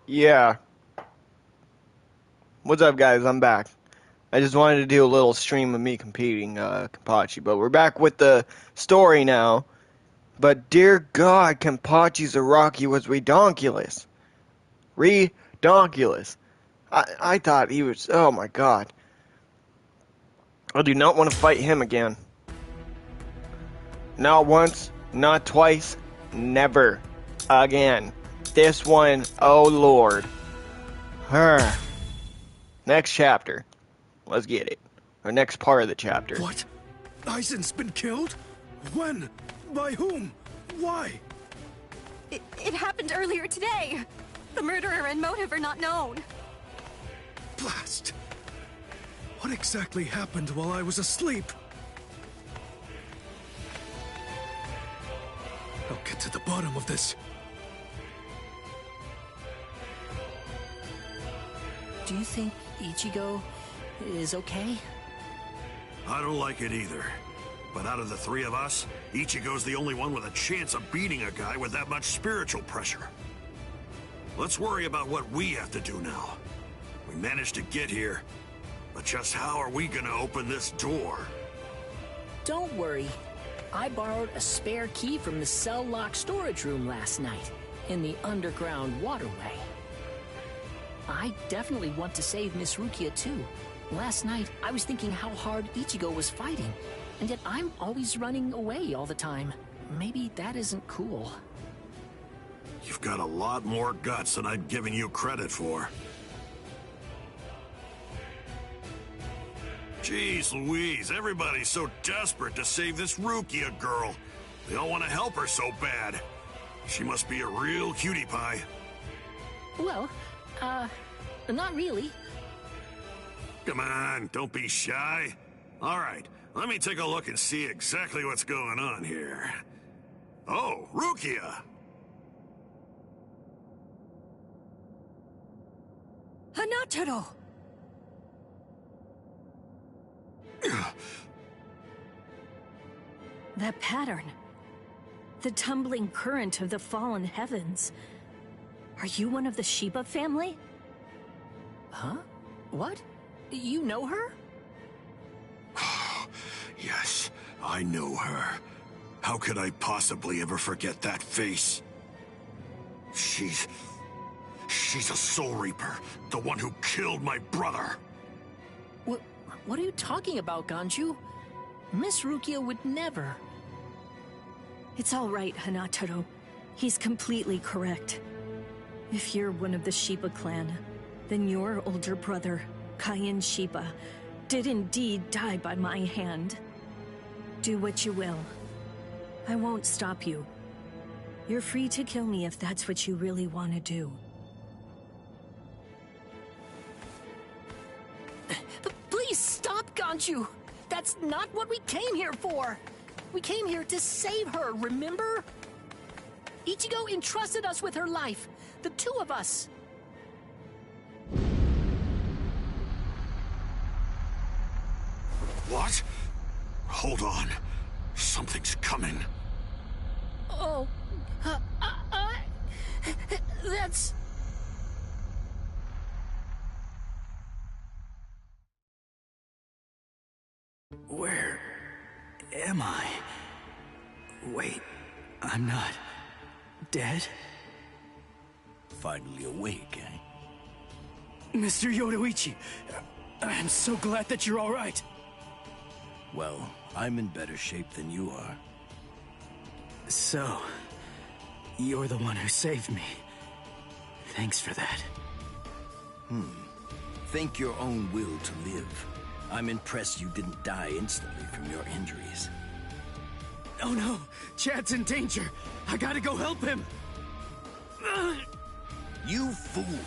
Yeah. What's up, guys? I'm back. I just wanted to do a little stream of me competing, Kenpachi, but we're back with the story now. But dear God, Kenpachi's Iraqi was redonkulous. Redonkulous. I thought he was, oh my God. I do not want to fight him again. Not once, not twice, never again. This one, oh Lord. Her. Next chapter. Let's get it. Or next part of the chapter. What? Aizen's been killed? When? By whom? Why? It happened earlier today. The murderer and motive are not known. Blast! What exactly happened while I was asleep? I'll get to the bottom of this. Do you think Ichigo is okay? I don't like it either. But out of the three of us, Ichigo's the only one with a chance of beating a guy with that much spiritual pressure. Let's worry about what we have to do now. We managed to get here, but just how are we gonna open this door? Don't worry. I borrowed a spare key from the cell lock storage room last night, in the underground waterway. I definitely want to save Miss Rukia too. Last night, I was thinking how hard Ichigo was fighting, and yet I'm always running away all the time. Maybe that isn't cool. You've got a lot more guts than I'd given you credit for. Jeez Louise, everybody's so desperate to save this Rukia girl. They all want to help her so bad. She must be a real cutie pie. Well, not really. Come on, don't be shy. All right, let me take a look and see exactly what's going on here. Oh, Rukia! Hanataro! That pattern. The tumbling current of the fallen heavens. Are you one of the Sheba family? Huh? What? You know her? Yes, I know her. How could I possibly ever forget that face? She's a Soul Reaper, the one who killed my brother. What are you talking about, Ganju? Miss Rukia would never. It's all right, Hanataro. He's completely correct. If you're one of the Sheba clan, then your older brother, Kaien Sheba, did indeed die by my hand. Do what you will. I won't stop you. You're free to kill me if that's what you really want to do. Please stop, Ganju! That's not what we came here for! We came here to save her, remember? Ichigo entrusted us with her life, the two of us. What? Hold on. Something's coming. Oh, that's... Where am I? Wait, I'm not dead? Finally awake, eh? Mr. Yoruichi, I'm so glad that you're all right. Well, I'm in better shape than you are. So, you're the one who saved me. Thanks for that. Think your own will to live. I'm impressed you didn't die instantly from your injuries. Oh no! Chad's in danger! I gotta go help him! You fool!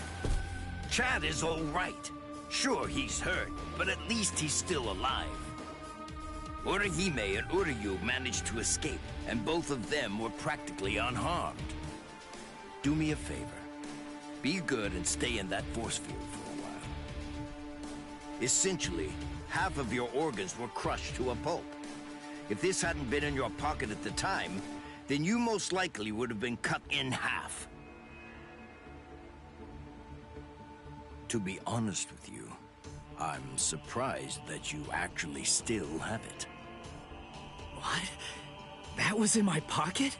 Chad is all right. Sure, he's hurt, but at least he's still alive. Orihime and Uryu managed to escape, and both of them were practically unharmed. Do me a favor. Be good and stay in that force field for a while. Essentially, half of your organs were crushed to a pulp. If this hadn't been in your pocket at the time, then you most likely would have been cut in half. To be honest with you, I'm surprised that you actually still have it. What? That was in my pocket?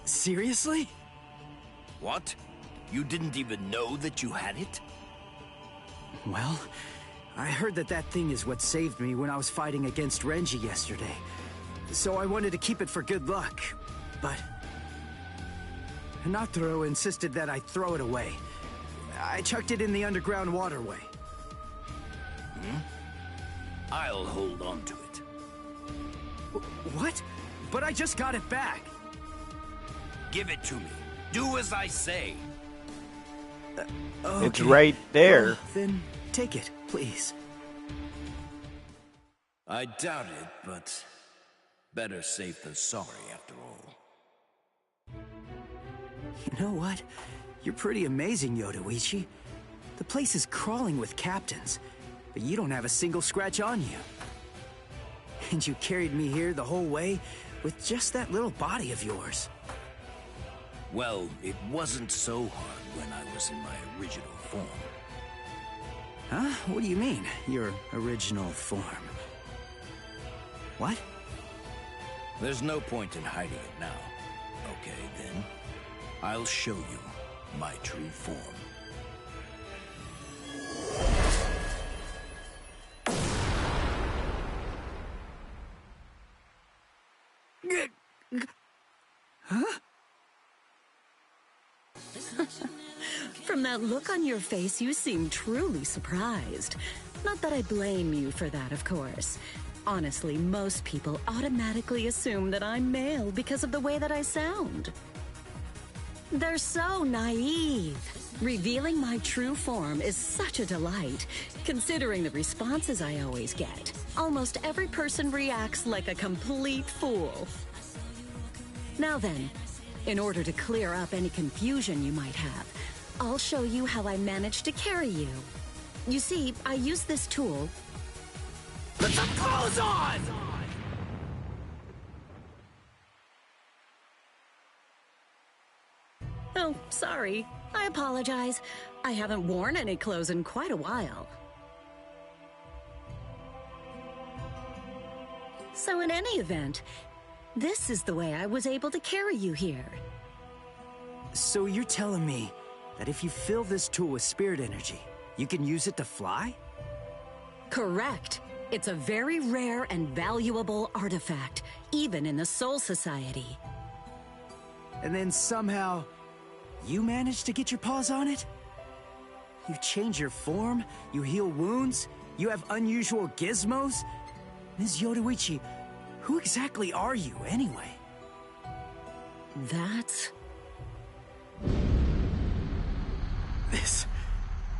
Seriously? What? You didn't even know that you had it? Well, I heard that that thing is what saved me when I was fighting against Renji yesterday. So I wanted to keep it for good luck, but Hinataro insisted that I throw it away. I chucked it in the underground waterway. I'll hold on to it. What? But I just got it back. Give it to me. Do as I say. It's right there. Well, then take it, please. I doubt it, but better safe than sorry after all. You know what? You're pretty amazing, Yodoichi. The place is crawling with captains, but you don't have a single scratch on you. And you carried me here the whole way with just that little body of yours. Well, it wasn't so hard when I was in my original form. Huh? What do you mean, your original form? What? There's no point in hiding it now. Okay, then. I'll show you my true form. Huh? From that look on your face, you seem truly surprised. Not that I blame you for that, of course. Honestly, most people automatically assume that I'm male because of the way that I sound. They're so naive. Revealing my true form is such a delight, considering the responses I always get. Almost every person reacts like a complete fool. Now then, in order to clear up any confusion you might have, I'll show you how I managed to carry you. You see, I use this tool. Put some clothes on! Oh, sorry. I apologize. I haven't worn any clothes in quite a while. So in any event, this is the way I was able to carry you here. So you're telling me that if you fill this tool with spirit energy, you can use it to fly? Correct. It's a very rare and valuable artifact, even in the Soul Society. And then somehow, you managed to get your paws on it? You change your form, you heal wounds, you have unusual gizmos? Ms. Yodoichi, who exactly are you, anyway? That's...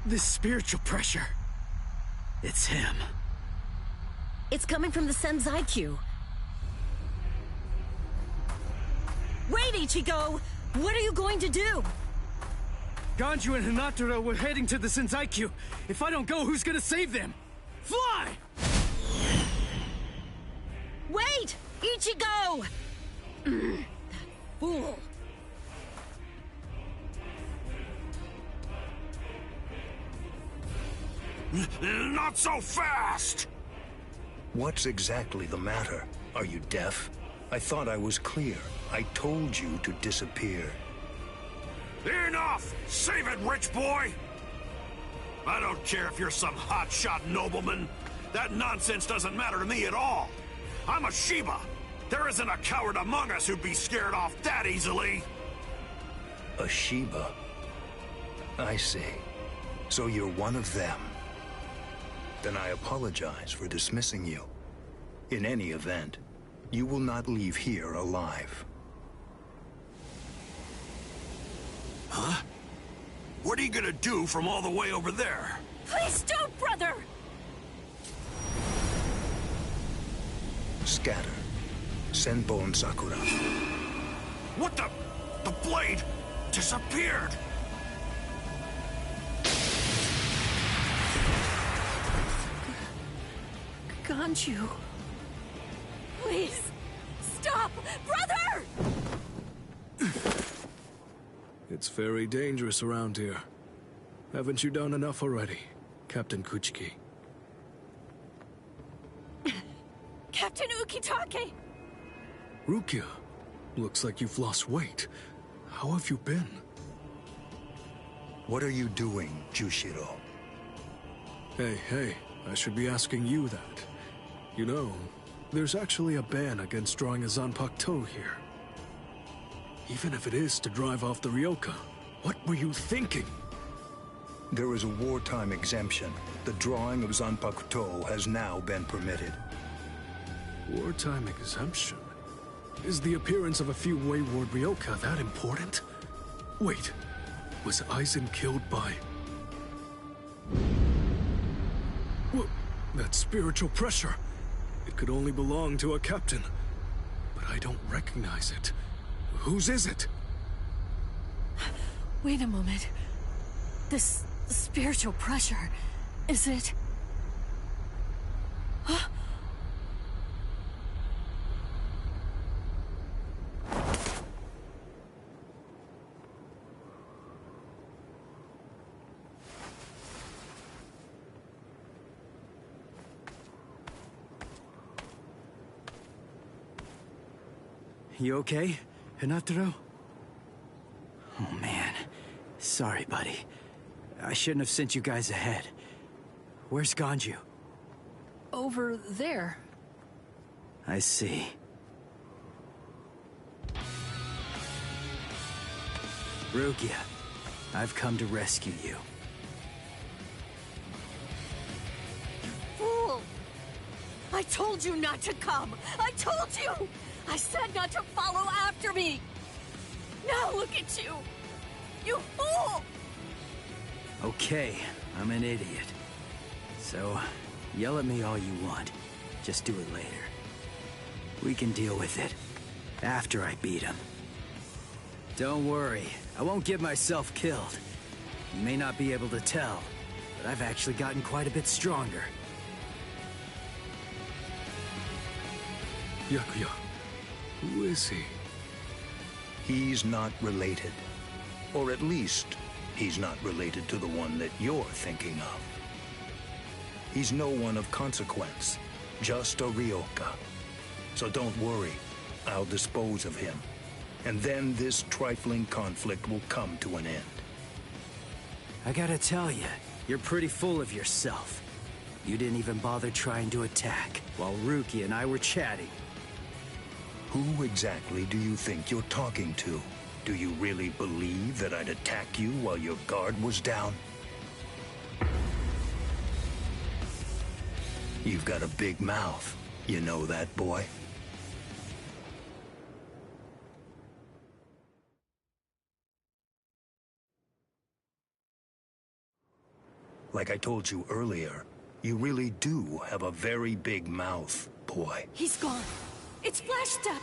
This spiritual pressure. It's him. It's coming from the Senzai-Q. Wait, Ichigo! What are you going to do? Ganju and Hinataro were heading to the Senzai-Q. If I don't go, who's gonna save them? Fly! Wait! Ichigo! That fool. Not so fast! What's exactly the matter? Are you deaf? I thought I was clear. I told you to disappear. Enough! Save it, rich boy! I don't care if you're some hotshot nobleman. That nonsense doesn't matter to me at all. I'm a Shiba. There isn't a coward among us who'd be scared off that easily. A Shiba? I see. So you're one of them. Then I apologize for dismissing you. In any event, you will not leave here alive. Huh? What are you gonna do from all the way over there? Please don't, brother! Scatter. Senbon Sakura. What the? The blade disappeared! Ganju. Please, stop! Brother! It's very dangerous around here. Haven't you done enough already, Captain Kuchiki? Captain Ukitake! Rukia, looks like you've lost weight. How have you been? What are you doing, Jushiro? Hey, I should be asking you that. You know, there's actually a ban against drawing a Zanpakuto here. Even if it is to drive off the Ryoka, what were you thinking? There is a wartime exemption. The drawing of Zanpakuto has now been permitted. Wartime exemption? Is the appearance of a few wayward Ryoka that important? Wait, was Aizen killed by... What? That spiritual pressure. It could only belong to a captain. But I don't recognize it. Whose is it? Wait a moment. This spiritual pressure, is it... Huh? You okay, Hinataro? Oh man, sorry buddy. I shouldn't have sent you guys ahead. Where's Ganju? Over there. I see. Rukia, I've come to rescue you. Fool! I told you not to come! I told you! I said not to follow after me! Now look at you! You fool! Okay, I'm an idiot. So, yell at me all you want. Just do it later. We can deal with it after I beat him. Don't worry, I won't get myself killed. You may not be able to tell, but I've actually gotten quite a bit stronger. Yakuya, who is he? He's not related. Or at least, he's not related to the one that you're thinking of. He's no one of consequence, just a Ryoka. So don't worry, I'll dispose of him. And then this trifling conflict will come to an end. I gotta tell you, you're pretty full of yourself. You didn't even bother trying to attack, while Ruki and I were chatting. Who exactly do you think you're talking to? Do you really believe that I'd attack you while your guard was down? You've got a big mouth. You know that, boy? Like I told you earlier, you really do have a very big mouth, boy. He's gone. It's Flash Step.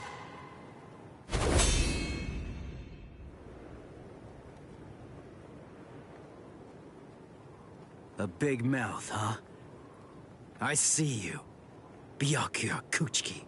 A big mouth, huh? I see you. Byakuya Kuchiki.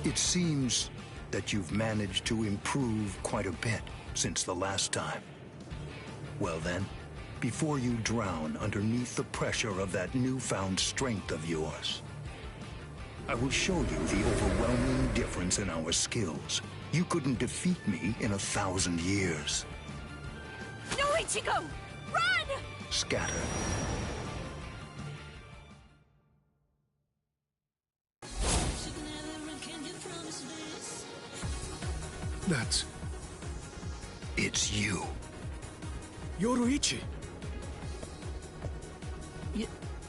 It seems that you've managed to improve quite a bit since the last time. Well then, before you drown underneath the pressure of that newfound strength of yours, I will show you the overwhelming difference in our skills. You couldn't defeat me in 1,000 years. No, Ichigo! Run! Scatter. That's... It's you. Yoruichi!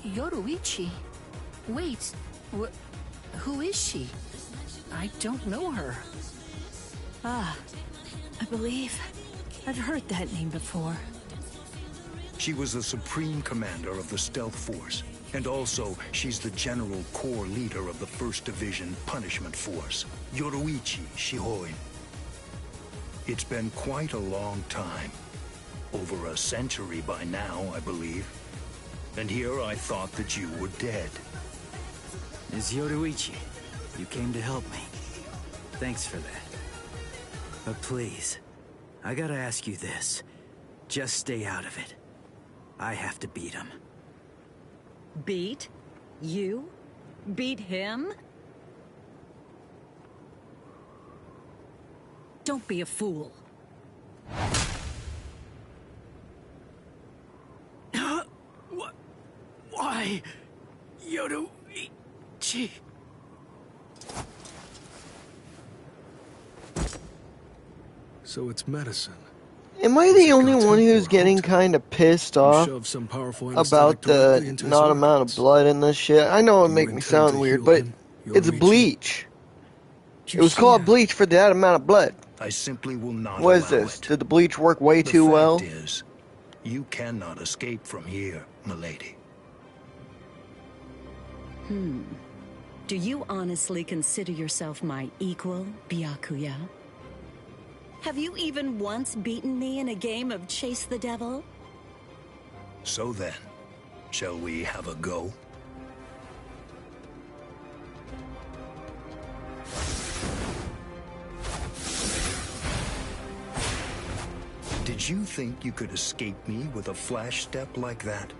Yoruichi? Wait, who is she? I don't know her. Ah, I believe I've heard that name before. She was the supreme commander of the Stealth Force, and also she's the general corps leader of the 1st Division Punishment Force, Yoruichi Shihoin. It's been quite a long time. Over a century by now, I believe. And here I thought that you were dead. Ms. Yoruichi, you came to help me. Thanks for that. But please, I gotta ask you this. Just stay out of it. I have to beat him. Beat? You? Beat him? Don't be a fool. What? Why? Yoruichi. So it's medicine. Am I the only one who's getting kind of pissed off Shove some powerful about anesthetic directly the into his not amount of organs. blood in this shit? I know it Do you make me intend sound to weird, heal but him, it's Yoruichi? bleach. It was called bleach for that amount of blood. I simply will not What is allow this? it. Did the bleach work way The too fact well? is, you cannot escape from here, milady. Do you honestly consider yourself my equal, Byakuya? Have you even once beaten me in a game of Chase the Devil? So then, shall we have a go? Did you think you could escape me with a flash step like that?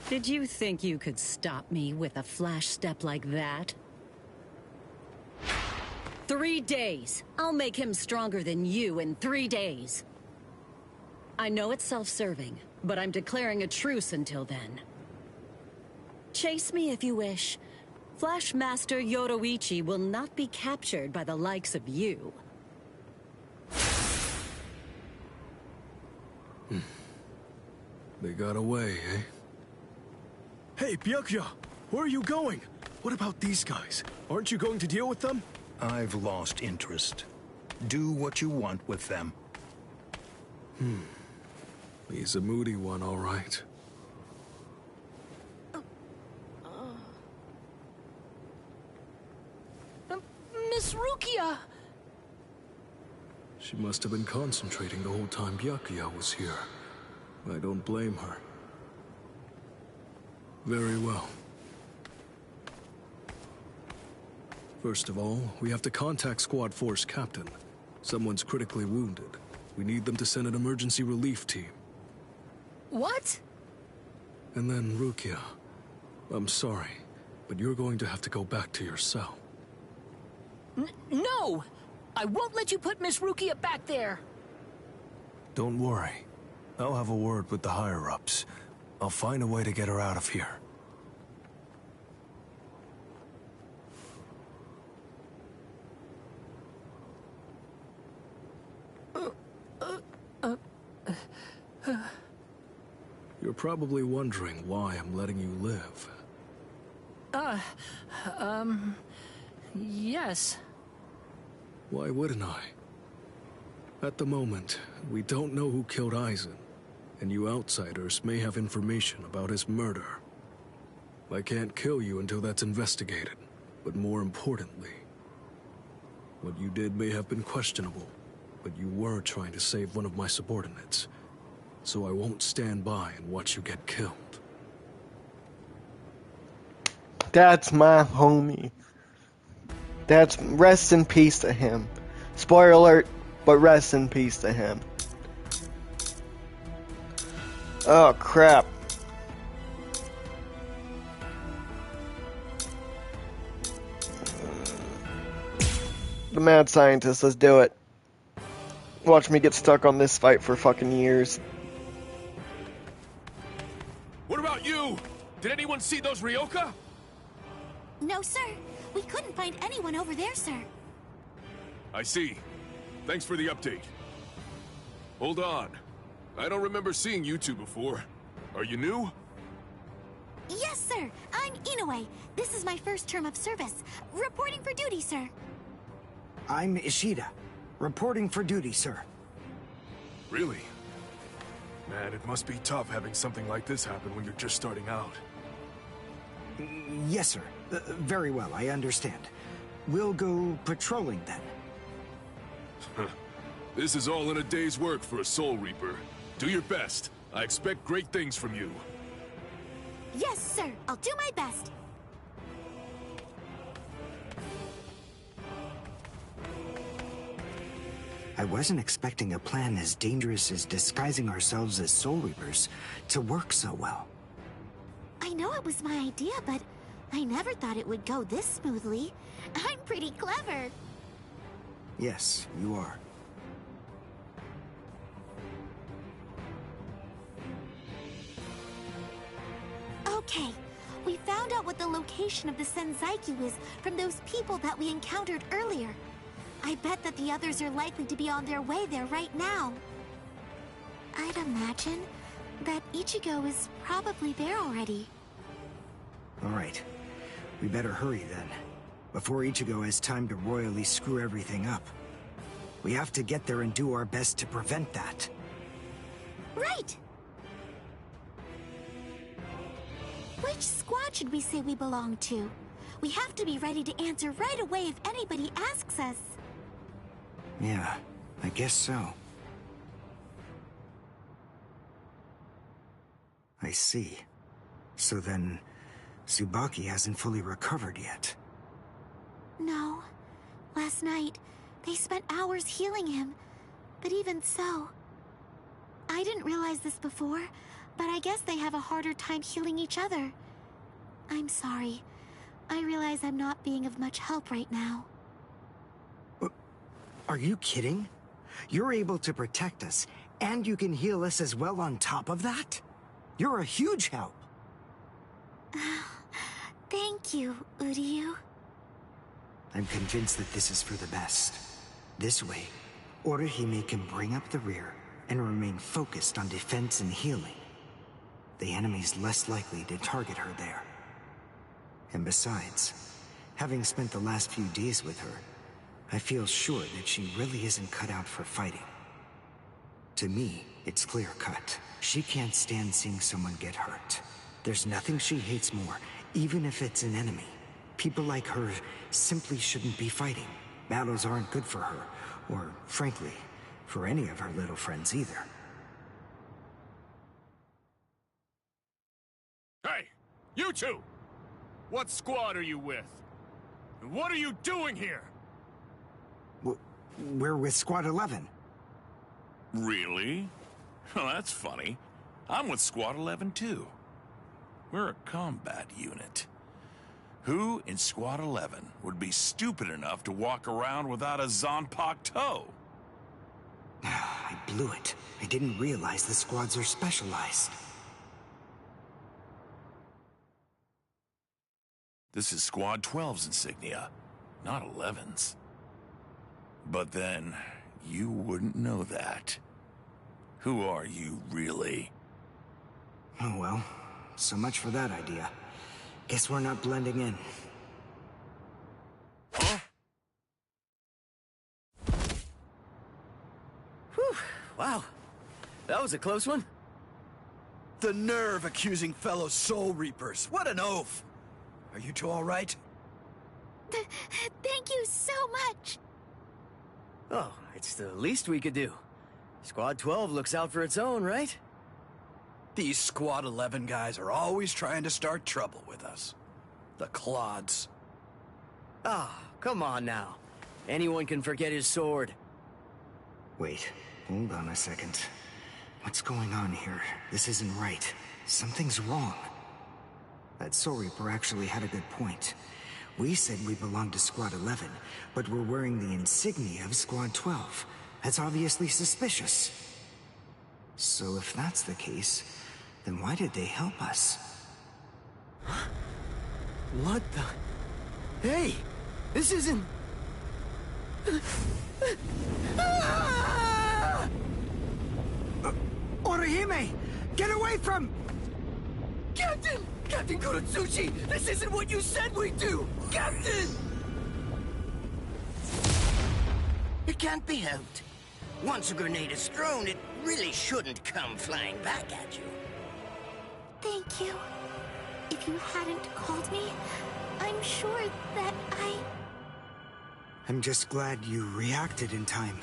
Did you think you could stop me with a flash step like that? 3 days. I'll make him stronger than you in 3 days. I know it's self-serving, but I'm declaring a truce until then. Chase me if you wish. Flash Master Yoruichi will not be captured by the likes of you. They got away, eh? Hey, Byakuya! Where are you going? What about these guys? Aren't you going to deal with them? I've lost interest. Do what you want with them. He's a moody one, all right. Miss Rukia! She must have been concentrating the whole time Byakuya was here. I don't blame her. Very well. First of all, we have to contact Squad Force Captain. Someone's critically wounded. We need them to send an emergency relief team. What? And then, Rukia, I'm sorry, but you're going to have to go back to your cell. No! I won't let you put Miss Rukia back there! Don't worry. I'll have a word with the higher-ups. I'll find a way to get her out of here. You're probably wondering why I'm letting you live. Yes. Why wouldn't I? At the moment, we don't know who killed Aizen, and you outsiders may have information about his murder. I can't kill you until that's investigated, but more importantly, what you did may have been questionable, but you were trying to save one of my subordinates, so I won't stand by and watch you get killed. That's my homie. That's rest in peace to him. Spoiler alert, but rest in peace to him. Oh crap. The mad scientist, let's do it. Watch me get stuck on this fight for fucking years. What about you? Did anyone see those Ryoka? No, sir. We couldn't find anyone over there, sir. I see. Thanks for the update. Hold on. I don't remember seeing you two before. Are you new? Yes, sir. I'm Inoue. This is my first term of service. Reporting for duty, sir. I'm Ishida. Reporting for duty, sir. Really? Man, it must be tough having something like this happen when you're just starting out. Yes, sir. Very well, I understand. We'll go patrolling then. This is all in a day's work for a Soul Reaper. Do your best. I expect great things from you. Yes, sir. I'll do my best. I wasn't expecting a plan as dangerous as disguising ourselves as Soul Reapers to work so well. I know it was my idea, but I never thought it would go this smoothly. I'm pretty clever. Yes, you are. Okay, we found out what the location of the Senzaiku is from those people that we encountered earlier. I bet that the others are likely to be on their way there right now. I'd imagine that Ichigo is probably there already. All right. We better hurry then, before Ichigo has time to royally screw everything up. We have to get there and do our best to prevent that. Right! Which squad should we say we belong to? We have to be ready to answer right away if anybody asks us. Yeah, I guess so. I see. So then, Tsubaki hasn't fully recovered yet. No. Last night, they spent hours healing him. But even so... I didn't realize this before, but I guess they have a harder time healing each other. I'm sorry. I realize I'm not being of much help right now. Are you kidding? You're able to protect us, and you can heal us as well on top of that? You're a huge help. Thank you, Uryu. I'm convinced that this is for the best. This way, Orihime can bring up the rear and remain focused on defense and healing. The enemy's less likely to target her there. And besides, having spent the last few days with her, I feel sure that she really isn't cut out for fighting. To me, it's clear-cut. She can't stand seeing someone get hurt. There's nothing she hates more, even if it's an enemy. People like her simply shouldn't be fighting. Battles aren't good for her, or, frankly, for any of her little friends either. Hey, you two! What squad are you with? And what are you doing here? We're with Squad 11. Really? Well, that's funny. I'm with Squad 11 too. We're a combat unit. Who in Squad 11 would be stupid enough to walk around without a Zanpakuto toe? I blew it. I didn't realize the squads are specialized. This is Squad 12's insignia, not 11's. But then, you wouldn't know that. Who are you, really? Oh well, so much for that idea. Guess we're not blending in. Huh? Whew, wow. That was a close one. The nerve accusing fellow Soul Reapers. What an oaf! Are you two all right? Thank you so much. Oh, it's the least we could do. Squad 12 looks out for its own, right? These Squad 11 guys are always trying to start trouble with us. The clods. Ah, come on now. Anyone can forget his sword. Wait, hold on a second. What's going on here? This isn't right. Something's wrong. That Soul Reaper actually had a good point. We said we belonged to Squad 11, but we're wearing the insignia of Squad 12. That's obviously suspicious. So if that's the case, then why did they help us? What the... Hey! This isn't... Orihime! Get away from... Captain! Captain Kurotsuchi! This isn't what you said we'd do! Captain! It can't be helped. Once a grenade is thrown, it really shouldn't come flying back at you. Thank you. if you hadn't called me, I'm sure that I'm just glad you reacted in time.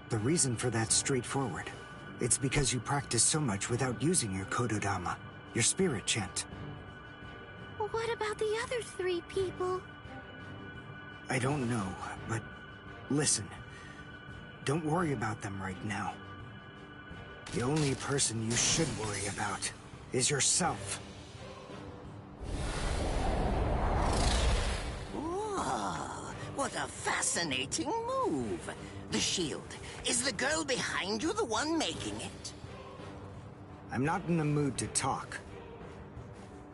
The reason for that's straightforward. It's because you practiced so much without using your Kododama, your spirit chant. What about the other 3 people? I don't know, but listen. Don't worry about them right now. The only person you should worry about is yourself. Whoa, what a fascinating move. The shield. Is the girl behind you the one making it? I'm not in the mood to talk.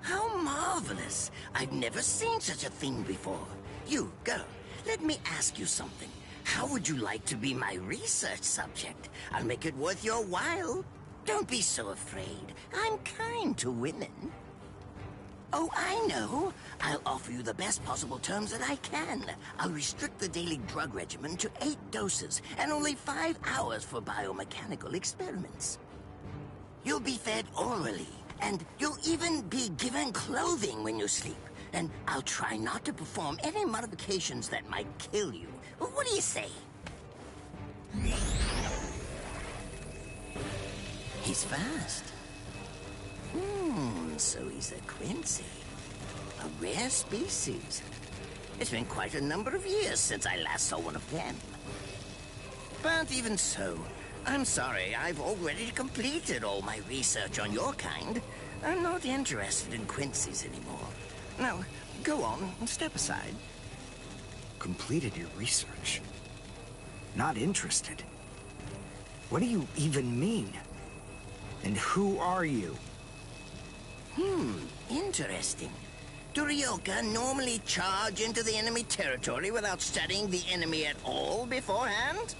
How marvelous. I've never seen such a thing before. You, girl, let me ask you something. How would you like to be my research subject? I'll make it worth your while. Don't be so afraid. I'm kind to women. Oh, I know. I'll offer you the best possible terms that I can. I'll restrict the daily drug regimen to 8 doses and only 5 hours for biomechanical experiments. You'll be fed orally, and you'll even be given clothing when you sleep. And I'll try not to perform any modifications that might kill you. What do you say? He's fast. So he's a Quincy. A rare species. It's been quite a number of years since I last saw one of them. But even so, I'm sorry, I've already completed all my research on your kind. I'm not interested in Quincy's anymore. Now, go on, step aside. Completed your research? Not interested? What do you even mean? And who are you? Interesting. Do Ryoka normally charge into the enemy territory without studying the enemy at all beforehand?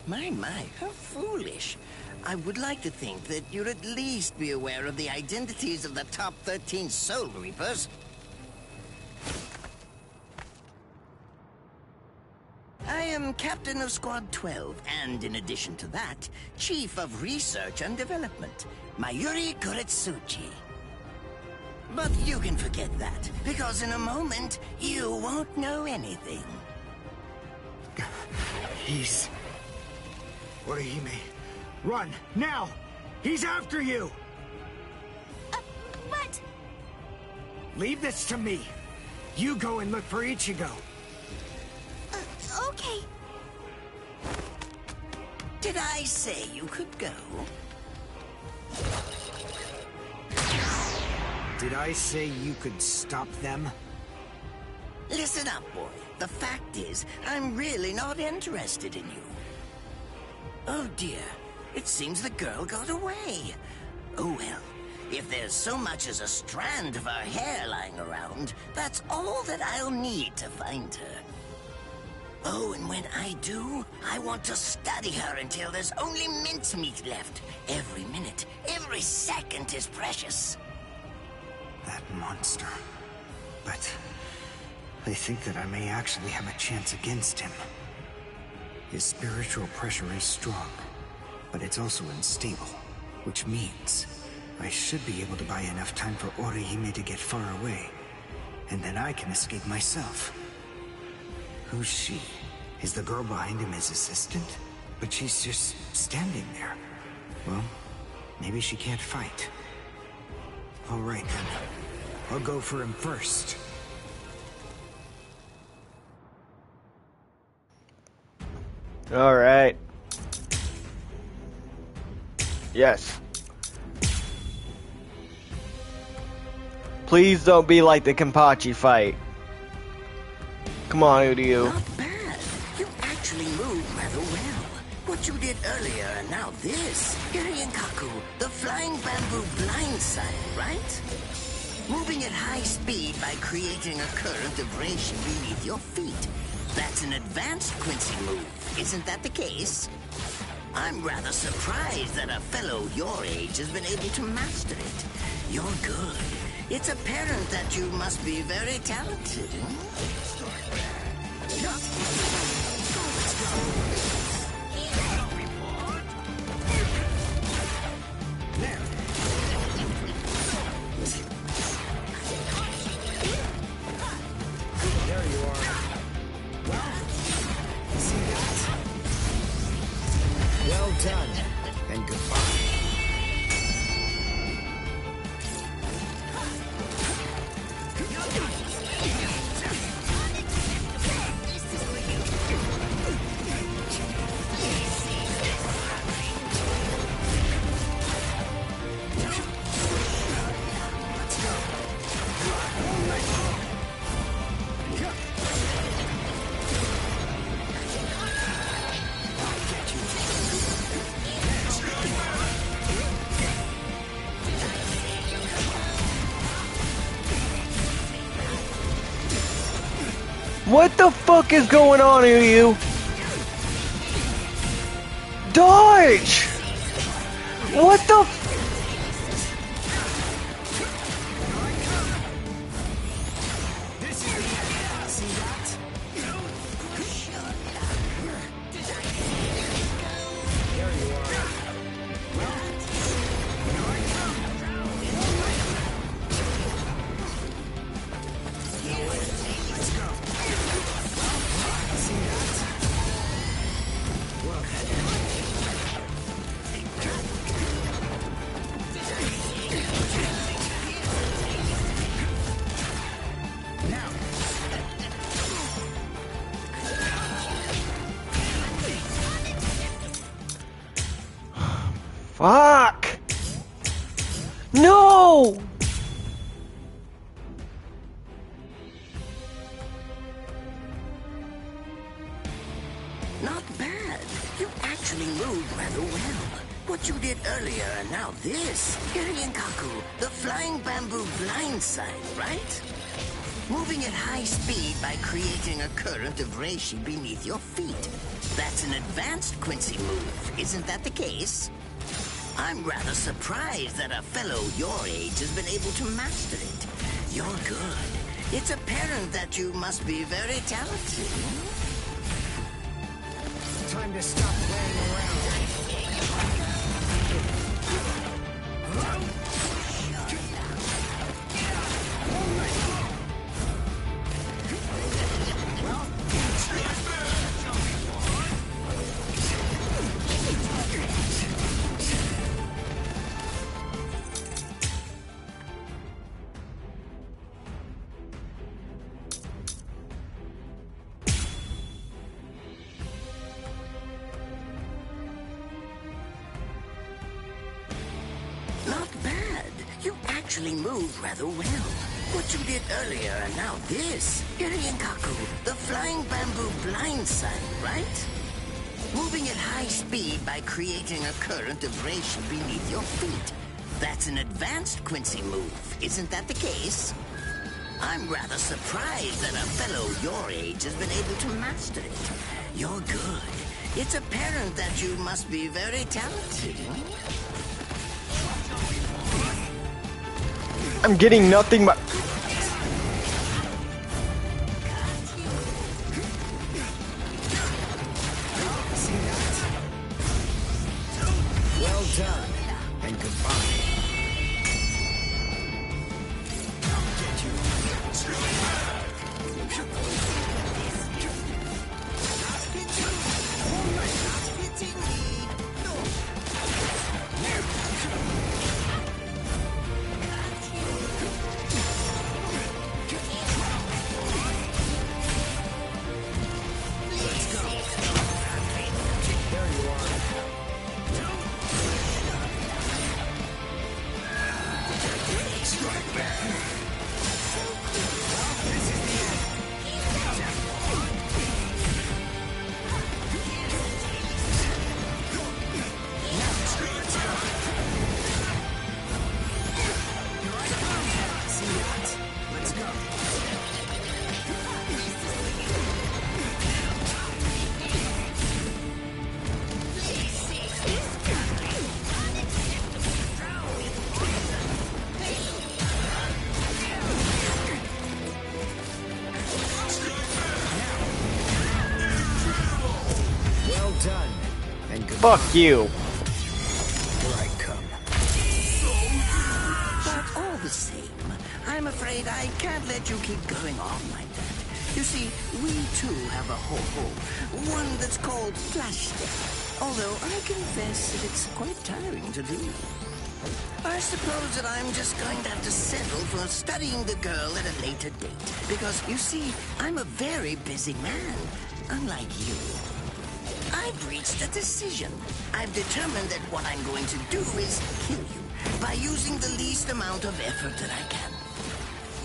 My, how foolish. I would like to think that you'd at least be aware of the identities of the top 13 Soul Reapers. I am Captain of Squad 12, and in addition to that, Chief of Research and Development, Mayuri Kuretsuchi. But you can forget that, because in a moment, you won't know anything. He's... Orihime, run, now! He's after you! But... Leave this to me. You go and look for Ichigo. Okay. Did I say you could go? Did I say you could stop them? Listen up, boy. The fact is, I'm really not interested in you. Oh dear, it seems the girl got away. Oh well, if there's so much as a strand of her hair lying around, that's all that I'll need to find her. Oh, and when I do, I want to study her until there's only mincemeat left. Every minute, every second is precious. That monster. But I think that I may actually have a chance against him. His spiritual pressure is strong, but it's also unstable, which means I should be able to buy enough time for Orihime to get far away, and then I can escape myself. Who's she? Is the girl behind him his assistant? But she's just standing there. Well, maybe she can't fight. All right, then. I'll go for him first. All right. Yes. Please don't be like the Kenpachi fight. Come on, Uryu. Not bad. You actually moved rather well. What you did earlier and now this. Kaku, the flying bamboo blindside, right? Moving at high speed by creating a current of vibration beneath your feet. That's an advanced Quincy move, isn't that the case? I'm rather surprised that a fellow your age has been able to master it. You're good. It's apparent that you must be very talented. done, and goodbye. What the fuck is going on here, you? Dodge! What the f- Fuck! No! Not bad. You actually moved rather well. What you did earlier and now this. Kaku, the flying bamboo blindside, right? Moving at high speed by creating a current of reishi beneath your feet. That's an advanced Quincy move, isn't that the case? I'm rather surprised that a fellow your age has been able to master it. You're good. It's apparent that you must be very talented. Time to stop playing around. Actually moved rather well. What you did earlier and now this. Kaku, the flying bamboo blindside, right? Moving at high speed by creating a current of reishi beneath your feet. That's an advanced Quincy move, isn't that the case? I'm rather surprised that a fellow your age has been able to master it. You're good. It's apparent that you must be very talented. I'm getting nothing but... Well done, and goodbye. Fuck you. Here I come. But all the same, I'm afraid I can't let you keep going on like that. You see, we too have a ho-ho. One that's called plastic. Although I confess that it's quite tiring to do. I suppose that I'm just going to have to settle for studying the girl at a later date. Because, you see, I'm a very busy man, unlike you. I've reached a decision. I've determined that what I'm going to do is kill you by using the least amount of effort that I can.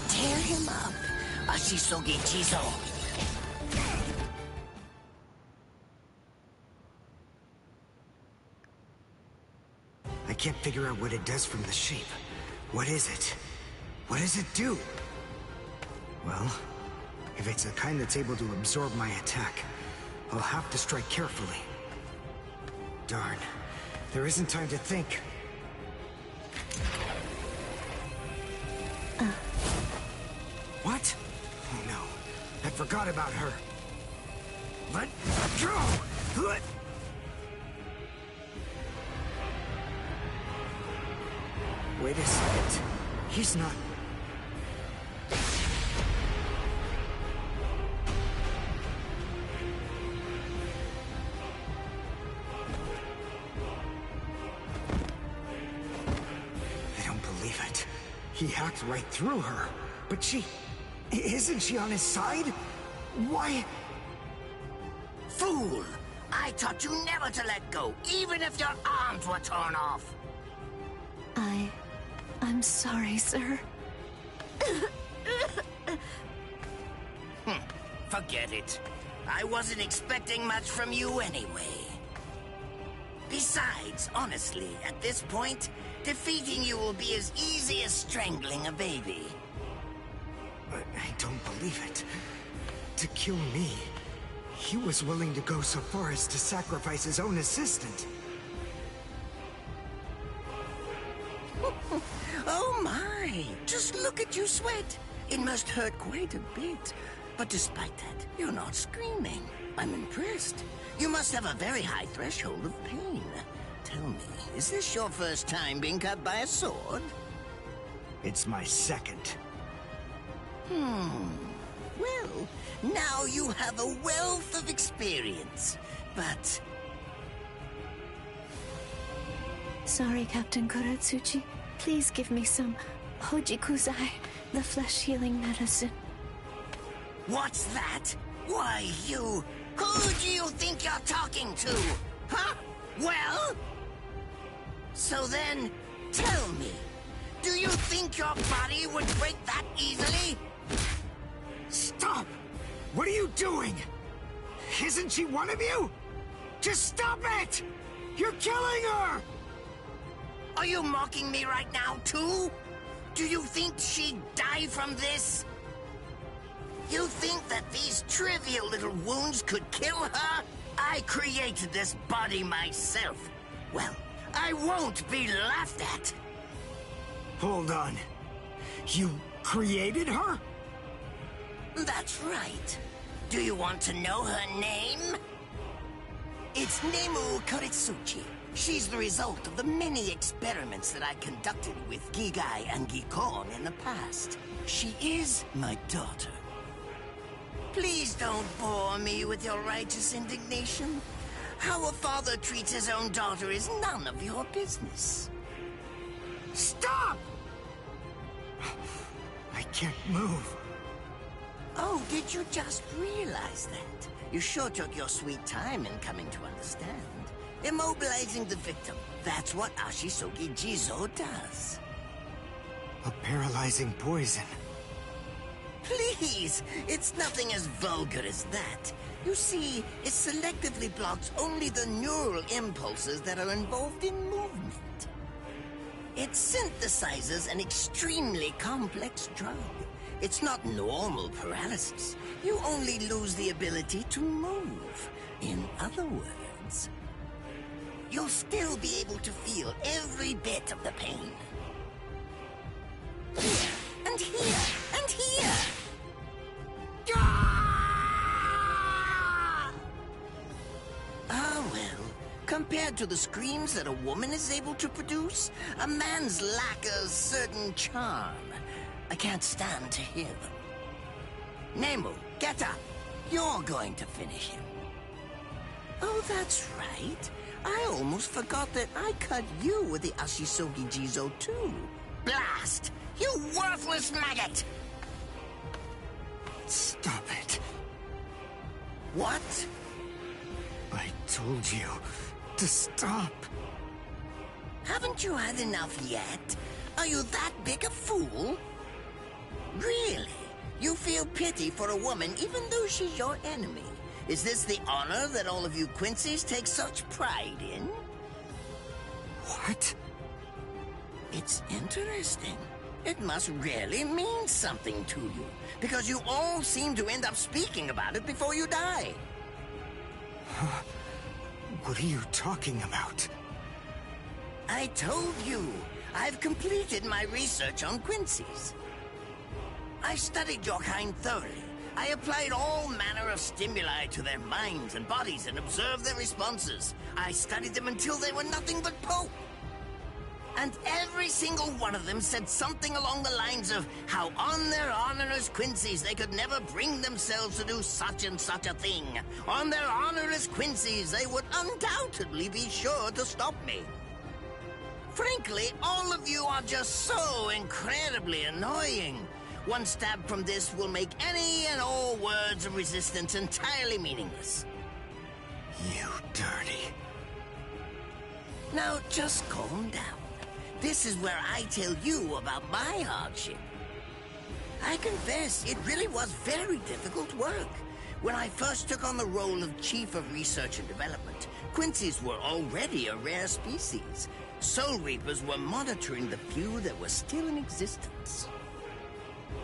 Tear him up, Ashisogi Chizo. I can't figure out what it does from the shape. What is it? What does it do? Well, if it's the kind that's able to absorb my attack, I'll have to strike carefully. Darn. There isn't time to think. What? Oh no. I forgot about her. Let go! Let... Wait a second. He's not... I don't believe it. He hacked right through her. But she... Isn't she on his side? Why... Fool! I taught you never to let go, even if your arms were torn off. I'm sorry, sir. Forget it. I wasn't expecting much from you anyway. Besides, honestly, at this point, defeating you will be as easy as strangling a baby. I don't believe it. To kill me, he was willing to go so far as to sacrifice his own assistant. Oh my! Just look at you sweat! It must hurt quite a bit. But despite that, you're not screaming. I'm impressed. You must have a very high threshold of pain. Tell me, is this your first time being cut by a sword? It's my second. Well, now you have a wealth of experience, but... Sorry, Captain Kuratsuchi. Please give me some Hojikuzai, the flesh-healing medicine. What's that? Why, you... Who do you think you're talking to? Huh? Well? So then, tell me, do you think your body would break that easily? Stop! What are you doing? Isn't she one of you? Just stop it! You're killing her! Are you mocking me right now, too? Do you think she'd die from this? You think that these trivial little wounds could kill her? I created this body myself. Well, I won't be laughed at. Hold on. You created her? That's right. Do you want to know her name? It's Nemu Kuritsuchi. She's the result of the many experiments that I conducted with Gigai and Gikon in the past. She is my daughter. Please don't bore me with your righteous indignation. How a father treats his own daughter is none of your business. Stop! I can't move. Oh, did you just realize that? You sure took your sweet time in coming to understand. Immobilizing the victim. That's what Ashisogi Jizo does. A paralyzing poison. Please! It's nothing as vulgar as that. You see, it selectively blocks only the neural impulses that are involved in movement. It synthesizes an extremely complex drug. It's not normal paralysis. You only lose the ability to move. In other words, you'll still be able to feel every bit of the pain. Here, and here, and here! Ah, well, compared to the screams that a woman is able to produce, a man's lack a certain charm. I can't stand to hear them. Nemu, get up. You're going to finish him. Oh, that's right. I almost forgot that I cut you with the Ashisogi Jizo too. Blast! You worthless maggot! Stop it. What? I told you to stop. Haven't you had enough yet? Are you that big a fool? Really? You feel pity for a woman even though she's your enemy? Is this the honor that all of you Quincy's take such pride in? What? It's interesting. It must really mean something to you, because you all seem to end up speaking about it before you die. What are you talking about? I told you, I've completed my research on Quincy's. I studied your kind thoroughly. I applied all manner of stimuli to their minds and bodies and observed their responses. I studied them until they were nothing but pulp. And every single one of them said something along the lines of how on their honor as Quincy's they could never bring themselves to do such and such a thing. On their honor as Quincy's they would undoubtedly be sure to stop me. Frankly, all of you are just so incredibly annoying. One stab from this will make any and all words of resistance entirely meaningless. You dirty. Now just calm down. This is where I tell you about my hardship. I confess, it really was very difficult work. When I first took on the role of Chief of Research and Development, Quincy's were already a rare species. Soul Reapers were monitoring the few that were still in existence.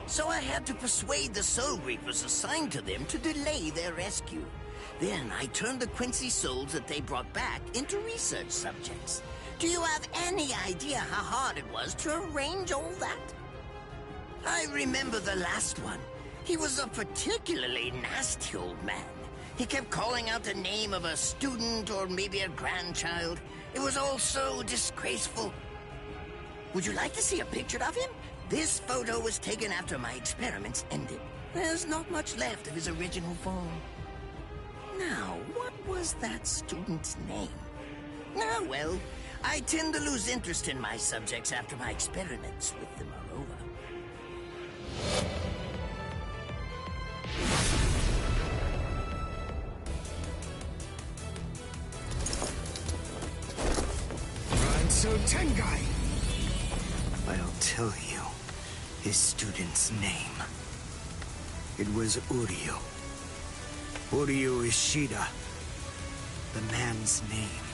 So I had to persuade the Soul Reapers assigned to them to delay their rescue. Then I turned the Quincy souls that they brought back into research subjects. Do you have any idea how hard it was to arrange all that? I remember the last one. He was a particularly nasty old man. He kept calling out the name of a student or maybe a grandchild. It was all so disgraceful. Would you like to see a picture of him? This photo was taken after my experiments ended. There's not much left of his original form. Now, what was that student's name? Ah, well, I tend to lose interest in my subjects after my experiments with them are over. Ranso Tengai! I'll tell you his student's name. It was Uryu. Uryu Ishida. The man's name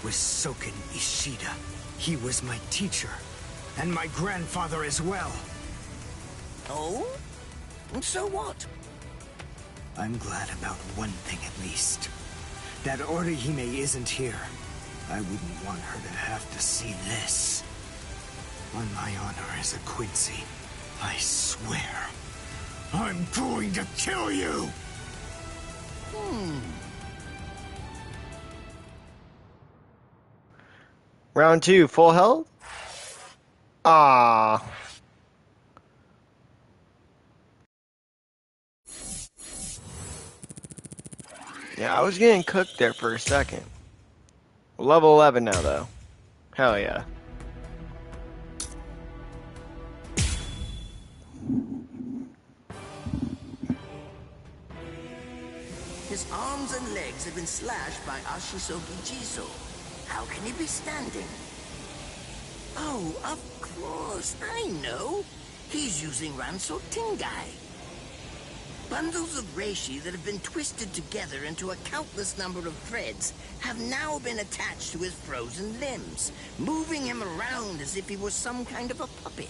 was Soken Ishida. He was my teacher, and my grandfather as well. Oh? And so what? I'm glad about one thing at least. That Orihime isn't here. I wouldn't want her to have to see this. On my honor as a Quincy, I swear, I'm going to kill you! Round 2, full health? Ah. Yeah, I was getting cooked there for a second. Level 11 now, though. Hell yeah. His arms and legs have been slashed by Ashisogi Jizo. How can he be standing? Oh, of course, I know. He's using Ranso Tengai. Bundles of reishi that have been twisted together into a countless number of threads have now been attached to his frozen limbs, moving him around as if he was some kind of a puppet.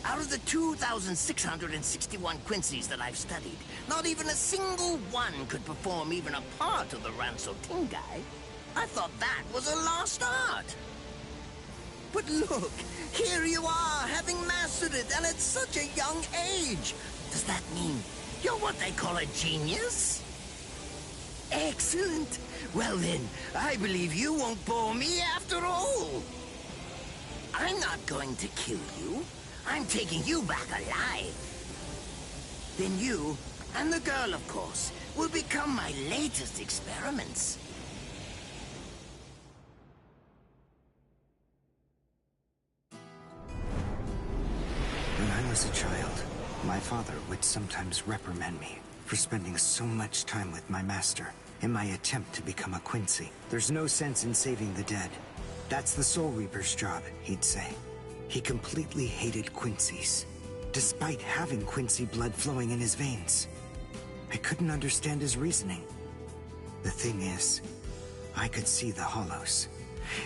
Out of the 2,661 Quincy's that I've studied, not even a single one could perform even a part of the Ranso Tengai. I thought that was a lost art. But look, here you are, having mastered it, and at such a young age. Does that mean you're what they call a genius? Excellent. Well then, I believe you won't bore me after all. I'm not going to kill you. I'm taking you back alive. Then you, and the girl of course, will become my latest experiments. was a child, my father would sometimes reprimand me for spending so much time with my master in my attempt to become a Quincy. There's no sense in saving the dead. That's the Soul Reaper's job, he'd say. He completely hated Quincy's, despite having Quincy blood flowing in his veins. I couldn't understand his reasoning. The thing is, I could see the hollows,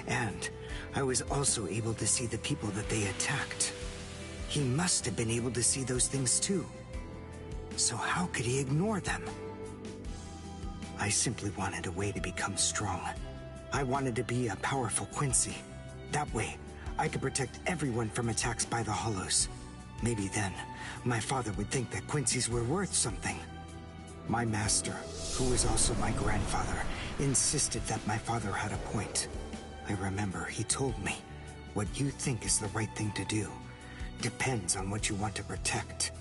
and I was also able to see the people that they attacked. He must have been able to see those things too. So how could he ignore them? I simply wanted a way to become strong. I wanted to be a powerful Quincy. That way, I could protect everyone from attacks by the hollows. Maybe then, my father would think that Quincy's were worth something. My master, who was also my grandfather, insisted that my father had a point. I remember he told me, what you think is the right thing to do depends on what you want to protect.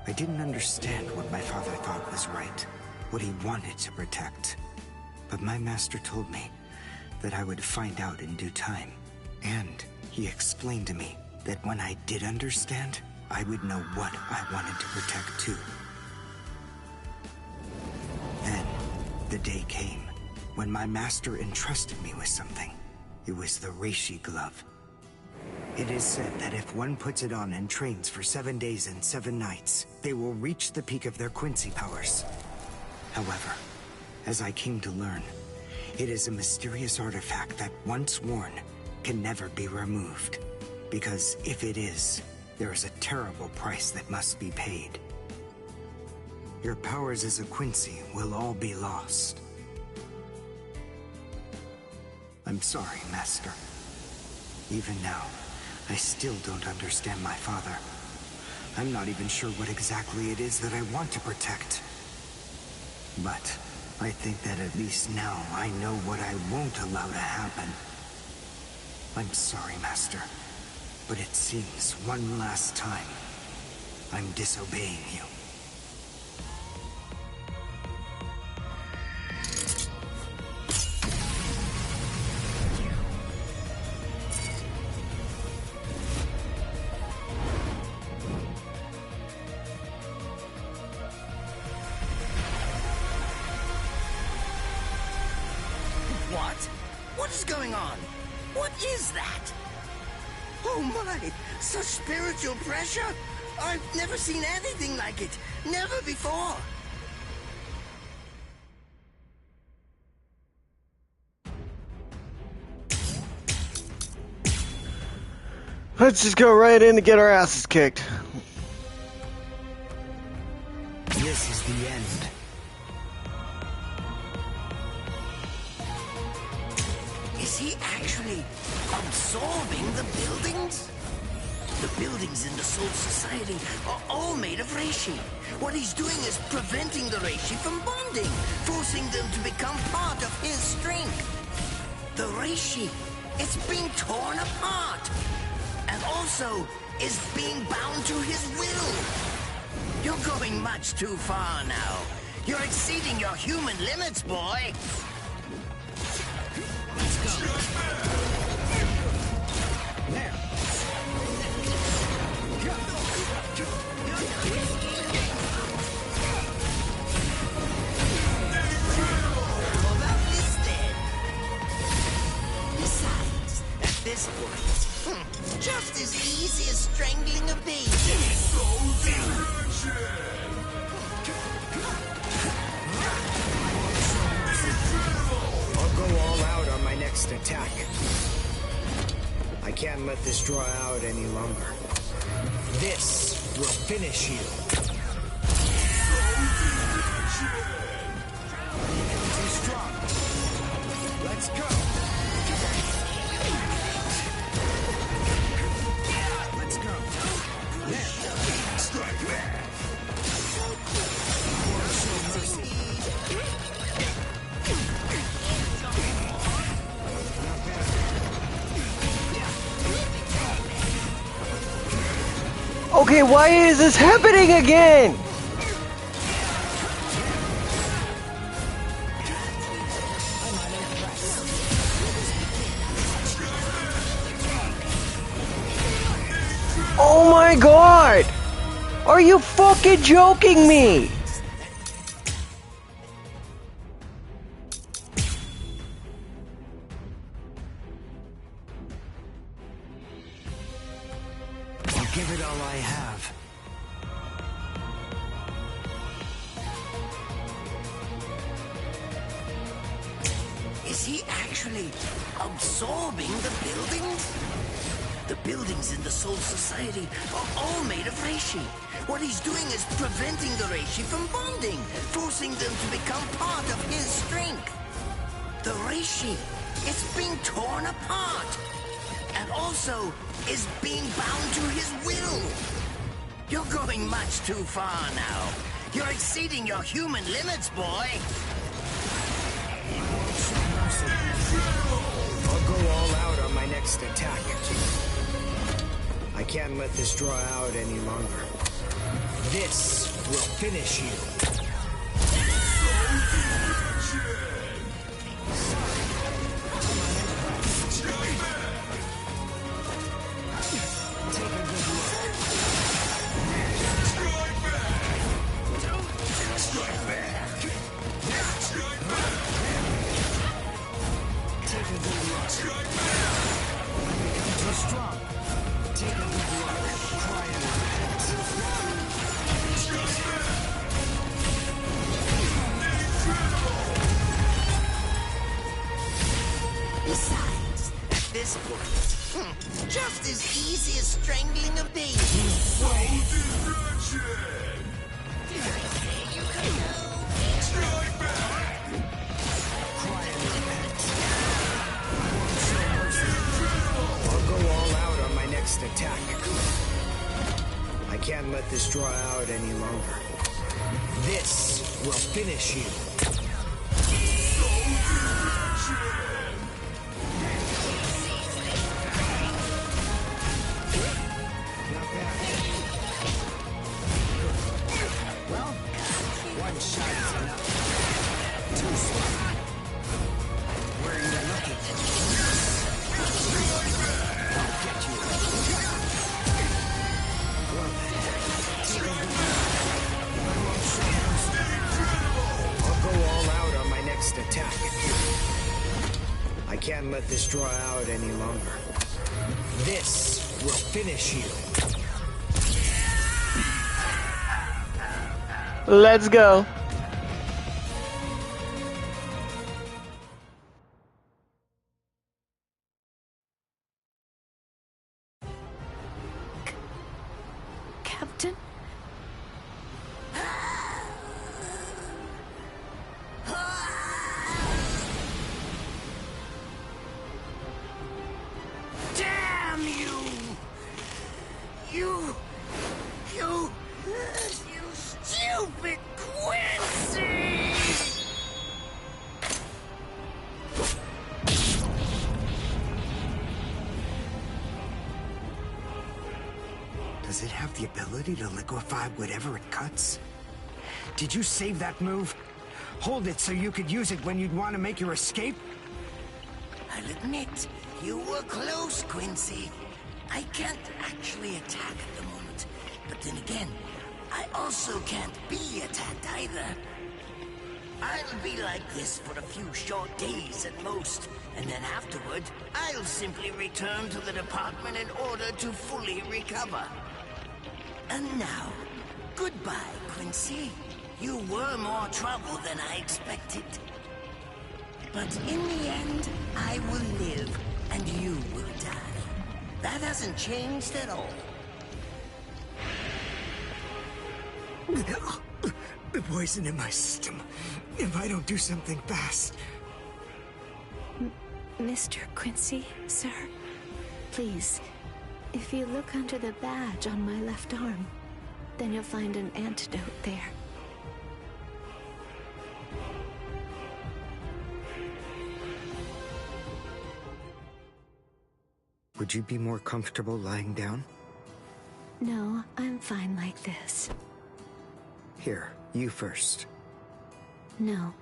I didn't understand what my father thought was right, what he wanted to protect. But my master told me that I would find out in due time. And he explained to me that when I did understand, I would know what I wanted to protect too. Then, the day came when my master entrusted me with something. It was the Reishi glove. It is said that if one puts it on and trains for 7 days and 7 nights, they will reach the peak of their Quincy powers. However, as I came to learn, it is a mysterious artifact that once worn can never be removed. Because if it is, there is a terrible price that must be paid. Your powers as a Quincy will all be lost. I'm sorry, Master. Even now, I still don't understand my father. I'm not even sure what exactly it is that I want to protect. But I think that at least now I know what I won't allow to happen. I'm sorry, Master, but it seems one last time I'm disobeying you. What? What is going on? What is that? Oh my! Such spiritual pressure? I've never seen anything like it. Never before. Let's just go right in to get our asses kicked. This is the end. Is he actually absorbing the buildings? The buildings in the Soul Society are all made of Reishi. What he's doing is preventing the Reishi from bonding, forcing them to become part of his strength. The Reishi, it's being torn apart. And also is being bound to his will. You're going much too far now. You're exceeding your human limits, boy. Besides, at this point, just as easy as strangling a baby. I'll go all out on my next attack. I can't let this draw out any longer. This will finish you. Too strong. Let's go. Let's go. There. Strike back. Okay, why is this happening again? Oh my my god! Are you fucking joking me? I'll give it all I have. Is he actually absorbing the buildings? The buildings in the Soul Society are all made of reishi. What he's doing is preventing the reishi from bonding, forcing them to become part of his strength. The reishi, it's being torn apart, and also is being bound to his will. You're going much too far now. You're exceeding your human limits, boy. I'll go all out on my next attack. I can't let this draw out any longer. This will finish you. Besides, at this point, just as easy as strangling a baby. I'll go all out on my next attack. I can't let this draw out any longer. This will finish you. Well, one shot is enough. Too slow. Where are you looking? I'll get you. Well then, take a good look. I'll go all out on my next attack. I can't let this draw out any longer. This will finish you. Let's go. Captain? Damn you! You stupid Quincy! Does it have the ability to liquefy whatever it cuts? Did you save that move? Hold it so you could use it when you'd want to make your escape? I'll admit, you were close, Quincy. I can't actually attack at the moment, but then again, I also can't be attacked either. I'll be like this for a few short days at most, and then afterward, I'll simply return to the department in order to fully recover. And now, goodbye, Quincy. You were more trouble than I expected. But in the end, I will live, and you will die. That hasn't changed at all. The poison in my system. If I don't do something fast. Mr. Quincy, sir, please, if you look under the badge on my left arm, then you'll find an antidote there. Would you be more comfortable lying down? No, I'm fine like this. Here, you first. No,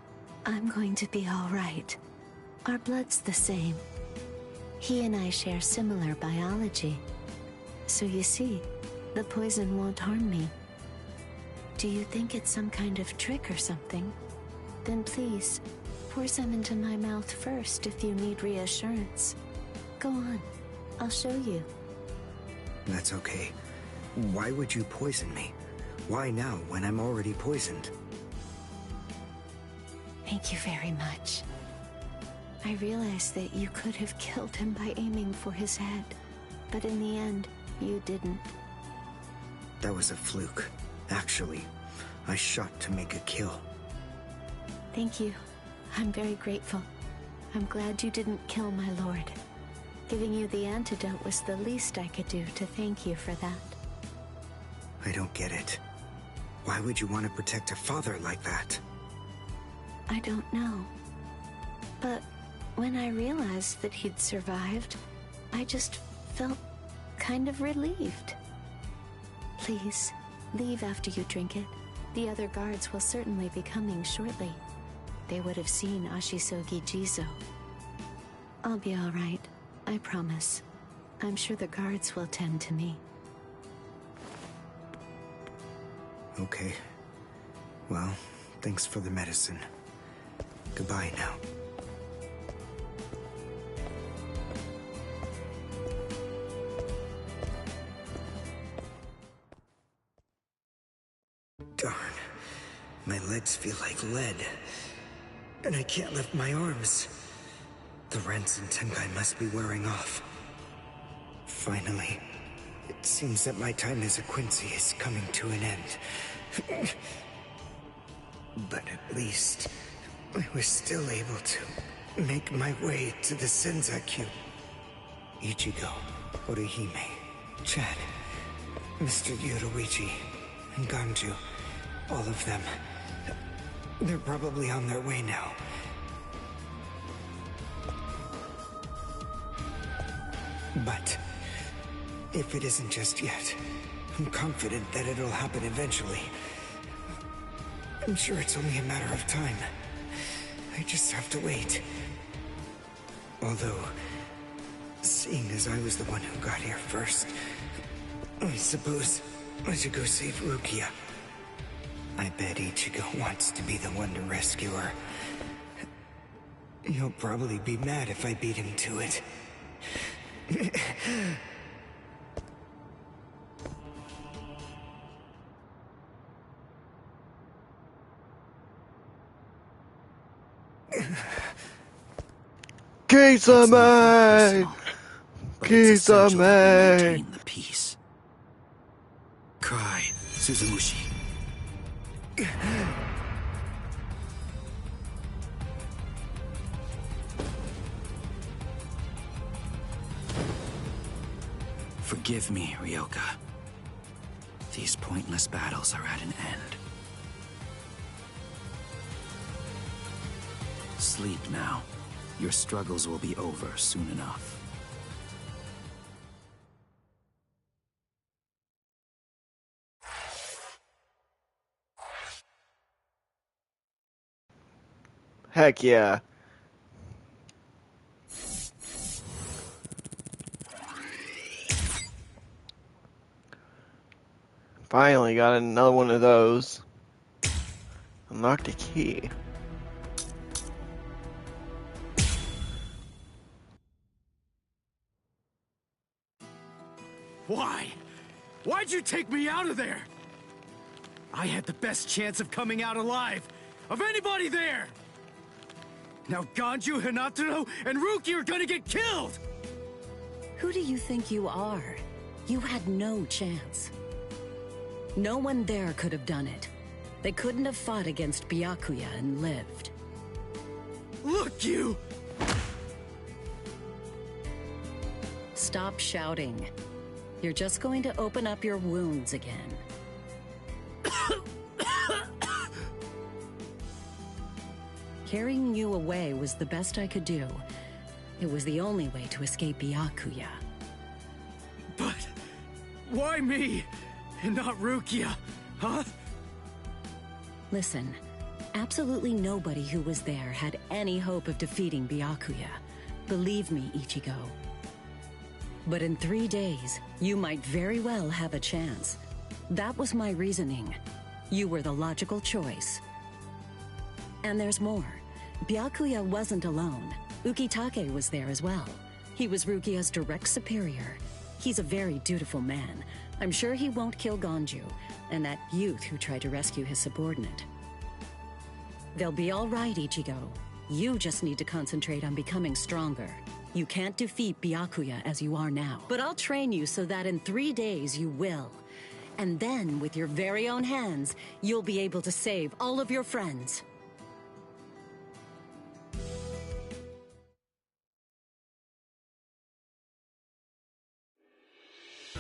I'm going to be all right. Our blood's the same. He and I share similar biology. So you see, The poison won't harm me. Do you think it's some kind of trick or something? Then please, pour some into my mouth first if you need reassurance. Go on, I'll show you. That's okay. Why would you poison me? Why now, when I'm already poisoned? Thank you very much. I realized that you could have killed him by aiming for his head, but in the end, you didn't. That was a fluke. Actually, I shot to make a kill. Thank you. I'm very grateful. I'm glad you didn't kill my lord. Giving you the antidote was the least I could do to thank you for that. I don't get it. Why would you want to protect a father like that? I don't know. But when I realized that he'd survived, I just felt kind of relieved. Please, leave after you drink it. The other guards will certainly be coming shortly. They would have seen Ashisogi Jizo. I'll be all right, I promise. I'm sure the guards will tend to me. Okay. Well, thanks for the medicine. Goodbye now. Darn. My legs feel like lead. And I can't lift my arms. The rents in Tenkai must be wearing off. Finally, it seems that my time as a Quincy is coming to an end. But at least, I was still able to make my way to the Senzakyu. Ichigo, Orihime, Chad, Mr. Yoruichi, and Ganju. All of them. They're probably on their way now. But if it isn't just yet, I'm confident that it'll happen eventually. I'm sure it's only a matter of time. I just have to wait. Although, seeing as I was the one who got here first, I suppose I should go save Rukia. I bet Ichigo wants to be the one to rescue her. He'll probably be mad if I beat him to it. Kisame! Kisame! Maintain the peace. Cry, Suzumushi. Forgive me, Ryoka. These pointless battles are at an end. Sleep now. Your struggles will be over soon enough. Heck yeah. Finally got another one of those. Unlocked a key. Why? Why'd you take me out of there? I had the best chance of coming out alive, of anybody there! Now Ganju, Hinataro, and Ruki are gonna get killed! Who do you think you are? You had no chance. No one there could have done it. They couldn't have fought against Byakuya and lived. Look, you! Stop shouting. You're just going to open up your wounds again. Carrying you away was the best I could do. It was the only way to escape Byakuya. But why me and not Rukia, huh? Listen, absolutely nobody who was there had any hope of defeating Byakuya. Believe me, Ichigo. But in 3 days, you might very well have a chance. That was my reasoning. You were the logical choice. And there's more. Byakuya wasn't alone. Ukitake was there as well. He was Rukia's direct superior. He's a very dutiful man. I'm sure he won't kill Gonju, and that youth who tried to rescue his subordinate. They'll be all right, Ichigo. You just need to concentrate on becoming stronger. You can't defeat Byakuya as you are now. But I'll train you so that in 3 days you will. And then, with your very own hands, you'll be able to save all of your friends.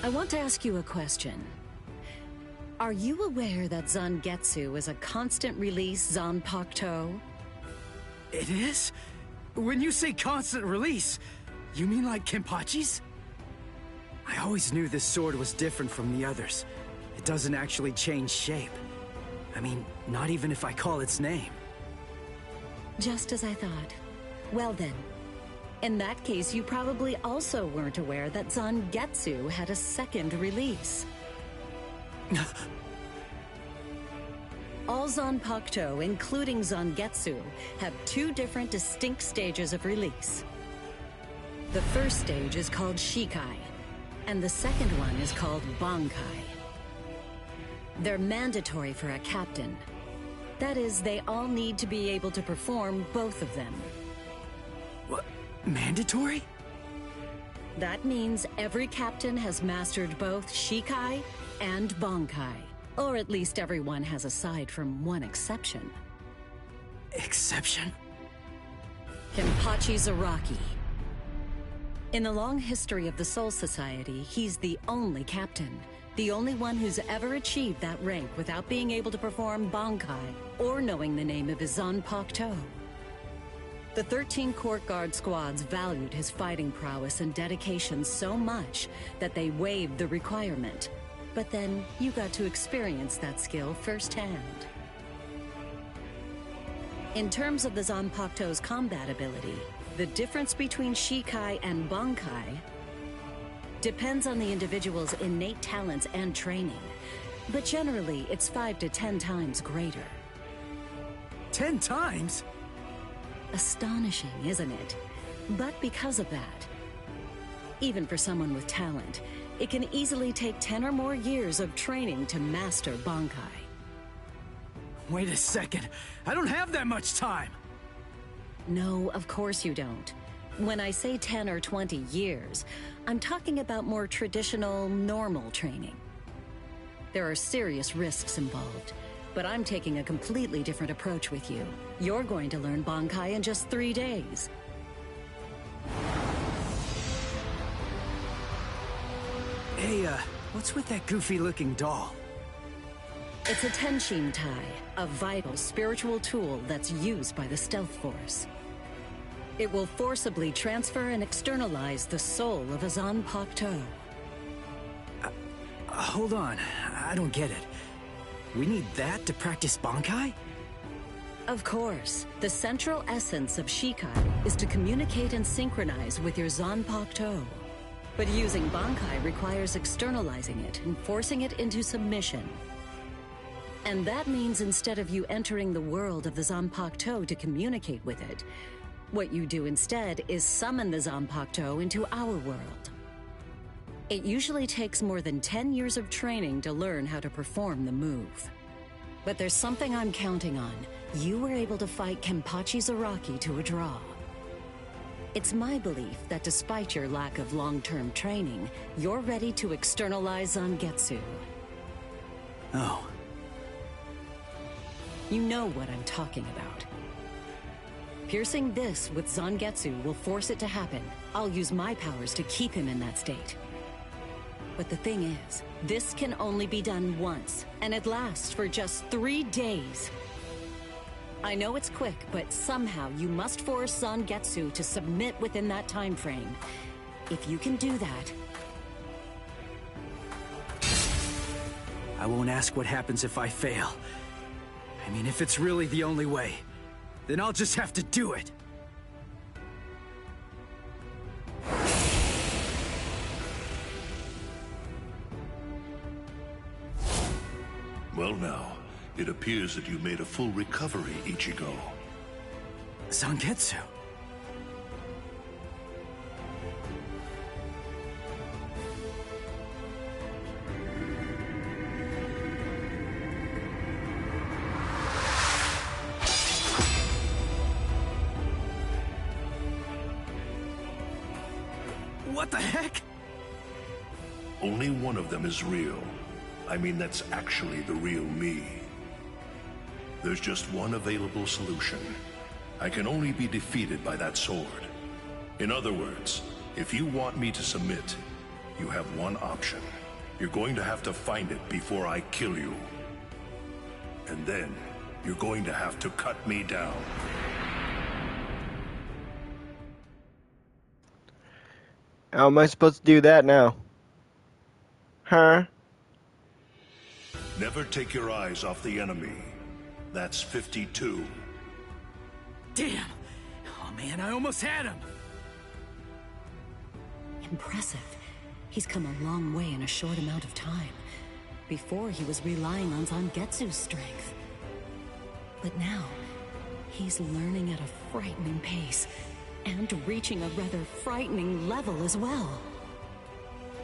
I want to ask you a question. Are you aware that Zangetsu is a constant release Zanpakuto? It is? When you say constant release, you mean like Kenpachi's? I always knew this sword was different from the others. It doesn't actually change shape. I mean, not even if I call its name. Just as I thought. Well then, in that case, you probably also weren't aware that Zangetsu had a second release. All Zanpakuto, including Zangetsu, have 2 different distinct stages of release. The first stage is called Shikai, and the second one is called Bankai. They're mandatory for a captain. That is, they all need to be able to perform both of them. What? Mandatory? That means every captain has mastered both Shikai and Bankai. Or at least everyone has aside from one exception. Exception? Kenpachi Zaraki. In the long history of the Soul Society, he's the only captain. The only one who's ever achieved that rank without being able to perform Bankai or knowing the name of his Zanpakuto. The 13 court guard squads valued his fighting prowess and dedication so much that they waived the requirement. But then you got to experience that skill firsthand. In terms of the Zanpakuto's combat ability, the difference between Shikai and Bankai depends on the individual's innate talents and training, but generally it's 5 to 10 times greater. 10 times? Astonishing, isn't it? But because of that, even for someone with talent, it can easily take 10 or more years of training to master Bankai. Wait a second, I don't have that much time! No, of course you don't. When I say 10 or 20 years, I'm talking about more traditional, normal training. There are serious risks involved, but I'm taking a completely different approach with you. You're going to learn Bankai in just 3 days. Hey, what's with that goofy-looking doll? It's a Tenshin Tai, a vital spiritual tool that's used by the Stealth Force. It will forcibly transfer and externalize the soul of a Zanpakuto. Hold on, I don't get it. We need that to practice Bankai? Of course. The central essence of Shikai is to communicate and synchronize with your Zanpakuto. But using Bankai requires externalizing it and forcing it into submission. And that means instead of you entering the world of the Zanpakuto to communicate with it, what you do instead is summon the Zanpakuto into our world. It usually takes more than 10 years of training to learn how to perform the move. But there's something I'm counting on. You were able to fight Kenpachi Zaraki to a draw. It's my belief that despite your lack of long-term training, you're ready to externalize Zangetsu. Oh. You know what I'm talking about. Piercing this with Zangetsu will force it to happen. I'll use my powers to keep him in that state. But the thing is, this can only be done once, and it lasts for just 3 days. I know it's quick, but somehow you must force Zangetsu to submit within that time frame. If you can do that... I won't ask what happens if I fail. I mean, if it's really the only way, then I'll just have to do it. Well now, it appears that you made a full recovery, Ichigo. Zangetsu. What the heck? Only one of them is real. I mean, that's actually the real me. There's just one available solution. I can only be defeated by that sword. In other words, if you want me to submit, you have one option. You're going to have to find it before I kill you. And then, you're going to have to cut me down. How am I supposed to do that now? Huh? Never take your eyes off the enemy. That's 52. Damn! Oh man, I almost had him! Impressive. He's come a long way in a short amount of time. Before, he was relying on Zangetsu's strength. But now, he's learning at a frightening pace, and reaching a rather frightening level as well.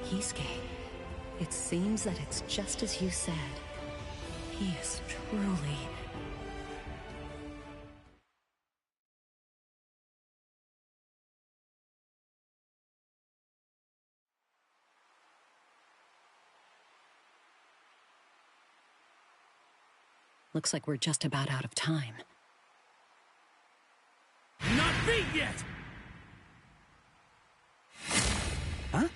Kisuke, it seems that it's just as you said. He is truly... Looks like we're just about out of time. Not beat yet! Huh?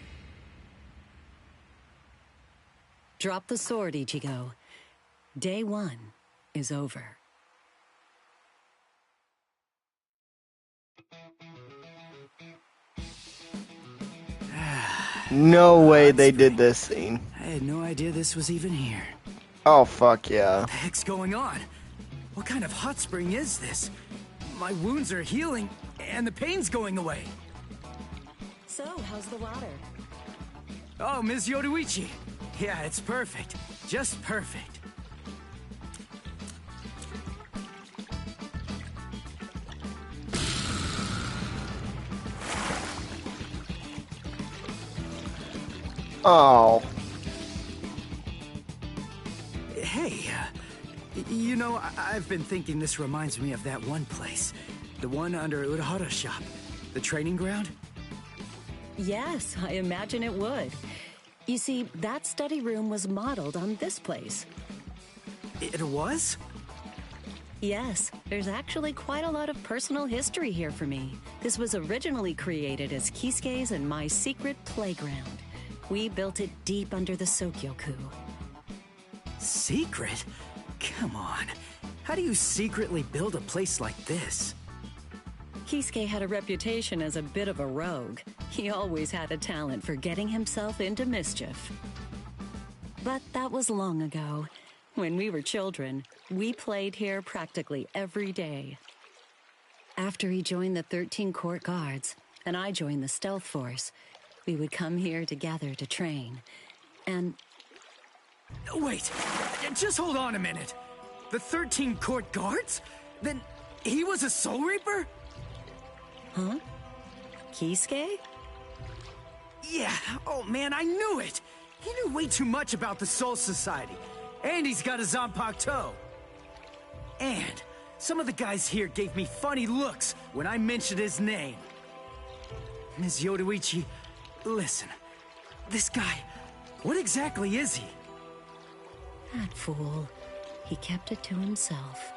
Drop the sword, Ichigo. Day 1 is over. No way they did this scene. I had no idea this was even here. Oh, fuck yeah. What the heck's going on? What kind of hot spring is this? My wounds are healing, and the pain's going away. So, how's the water? Oh, Ms. Yoruichi. Yeah, it's perfect. Just perfect. Oh. Hey, you know, I've been thinking this reminds me of that one place. The one under Urahara's shop. The training ground? Yes, I imagine it would. You see, that study room was modeled on this place. It was? Yes, there's actually quite a lot of personal history here for me. This was originally created as Kisuke's and my secret playground. We built it deep under the Sokyoku. Secret? Come on. How do you secretly build a place like this? Kisuke had a reputation as a bit of a rogue. He always had a talent for getting himself into mischief. But that was long ago. When we were children, we played here practically every day. After he joined the 13 Court Guards, and I joined the Stealth Force, we would come here together to train. And... Wait, just hold on a minute. The 13 Court Guards? Then he was a Soul Reaper? Huh? Kisuke? Yeah, oh man, I knew it! He knew way too much about the Soul Society. And he's got a Zanpakuto. And some of the guys here gave me funny looks when I mentioned his name. Ms. Yoruichi, listen. This guy, what exactly is he? That fool. He kept it to himself.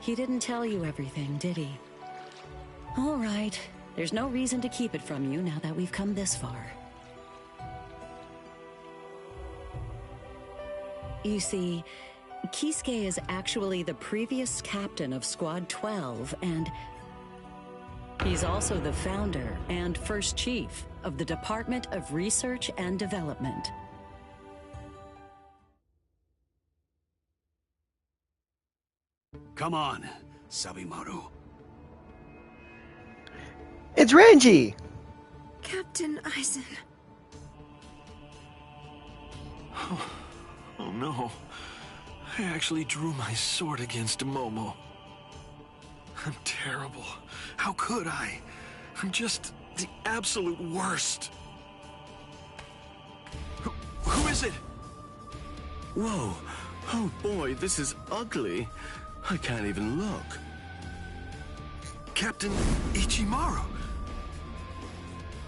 He didn't tell you everything, did he? All right. There's no reason to keep it from you now that we've come this far. You see, Kisuke is actually the previous captain of Squad 12, and he's also the founder and first chief of the Department of Research and Development. Come on, Sabimaru. It's Renji! Captain Eisen. Oh no. I actually drew my sword against Momo. I'm terrible. How could I? I'm just the absolute worst. Who is it? Whoa. Oh boy, this is ugly. I can't even look. Captain Ichimaru.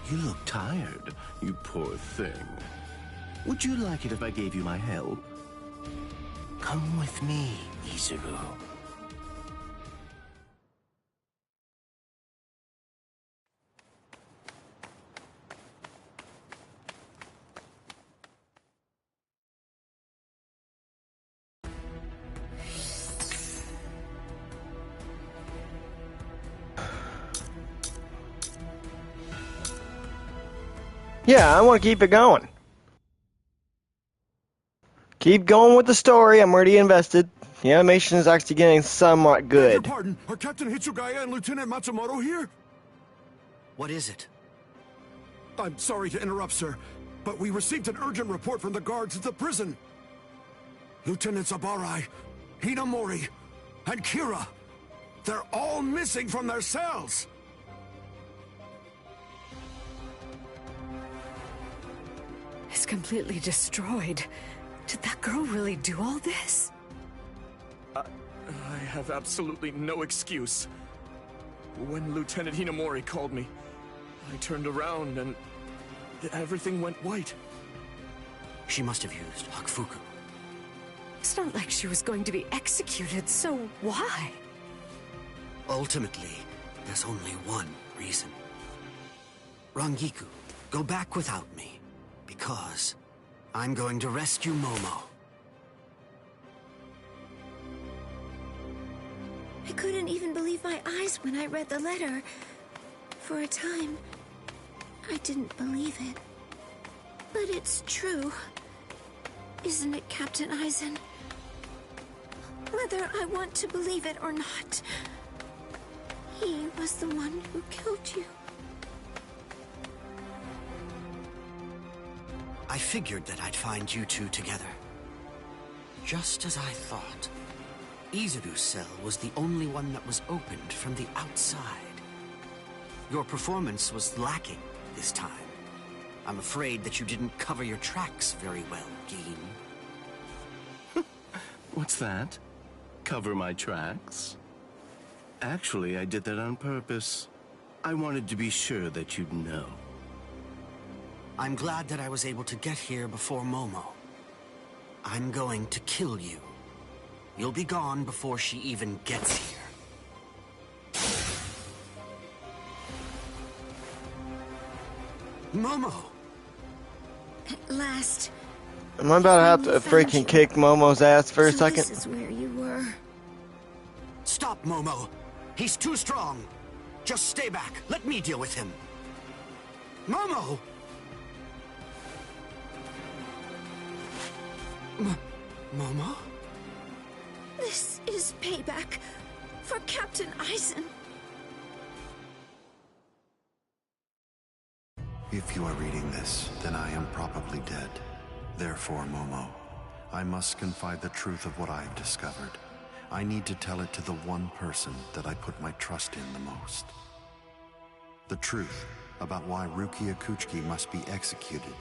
You look tired, you poor thing. Would you like it if I gave you my help? Come with me, Izuru. Yeah, I want to keep it going. Keep going with the story. I'm already invested. The animation is actually getting somewhat good. Pardon, are Captain Hitsugaya and Lieutenant Matsumoto here? What is it? I'm sorry to interrupt, sir, but we received an urgent report from the guards at the prison. Lieutenant Sabarai, Hinamori, and Kira, they're all missing from their cells. It's completely destroyed. Did that girl really do all this? I have absolutely no excuse. When Lieutenant Hinamori called me, I turned around and everything went white. She must have used Hakufuku. It's not like she was going to be executed, so why? Ultimately, there's only one reason. Rangiku, go back without me, because I'm going to rescue Momo. I couldn't even believe my eyes when I read the letter. For a time, I didn't believe it. But it's true. Isn't it, Captain Aizen? Whether I want to believe it or not, he was the one who killed you. I figured that I'd find you two together. Just as I thought. Izuru's cell was the only one that was opened from the outside. Your performance was lacking this time. I'm afraid that you didn't cover your tracks very well, Gin. What's that? Cover my tracks? Actually, I did that on purpose. I wanted to be sure that you'd know. I'm glad that I was able to get here before Momo. I'm going to kill you. You'll be gone before she even gets here. Momo! At last. Am I about to have to freaking kick Momo's ass for a second? This is where you were. Stop, Momo! He's too strong! Just stay back. Let me deal with him. Momo! Momo? This is payback for Captain Aizen. If you are reading this, then I am probably dead. Therefore, Momo, I must confide the truth of what I have discovered. I need to tell it to the one person that I put my trust in the most. The truth about why Rukia Kuchiki must be executed,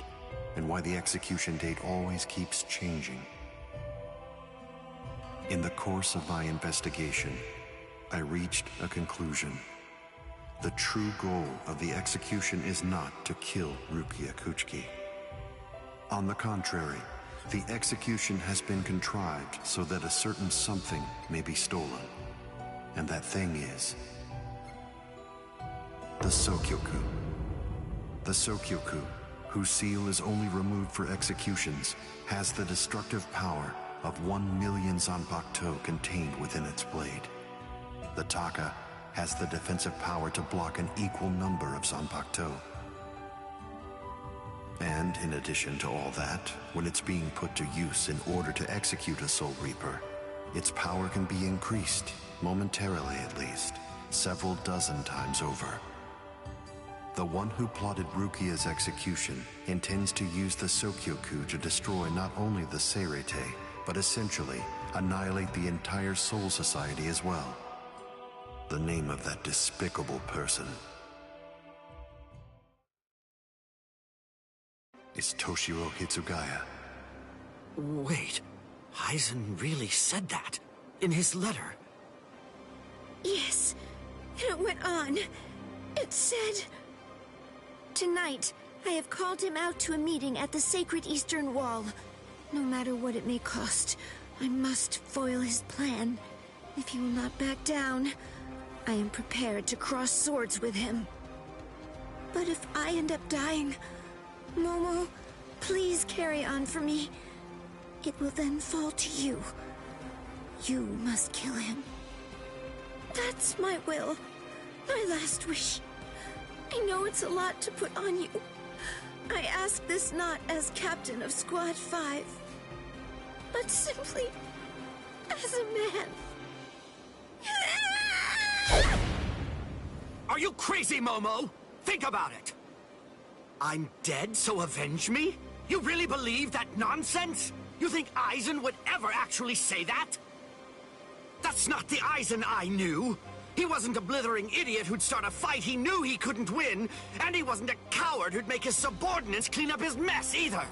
and why the execution date always keeps changing. In the course of my investigation, I reached a conclusion. The true goal of the execution is not to kill Rukia Kuchiki. On the contrary, the execution has been contrived so that a certain something may be stolen. And that thing is the Sokyoku. The Sokyoku, whose seal is only removed for executions, has the destructive power of 1 million Zanpakuto contained within its blade. The Taka has the defensive power to block an equal number of Zanpakuto. And in addition to all that, when it's being put to use in order to execute a Soul Reaper, its power can be increased, momentarily at least, several dozen times over. The one who plotted Rukia's execution intends to use the Sokyoku to destroy not only the Seirete, but essentially annihilate the entire Soul Society as well. The name of that despicable person is Toshiro Hitsugaya. Wait, Aizen really said that in his letter? Yes, and it went on. It said... Tonight, I have called him out to a meeting at the Sacred Eastern Wall. No matter what it may cost, I must foil his plan. If he will not back down, I am prepared to cross swords with him. But if I end up dying, Momo, please carry on for me. It will then fall to you. You must kill him. That's my will. My last wish. I know it's a lot to put on you. I ask this not as captain of Squad 5, but simply as a man. Are you crazy, Momo? Think about it. I'm dead, so avenge me? You really believe that nonsense? You think Aizen would ever actually say that? That's not the Aizen I knew. He wasn't a blithering idiot who'd start a fight he knew he couldn't win, and he wasn't a coward who'd make his subordinates clean up his mess either.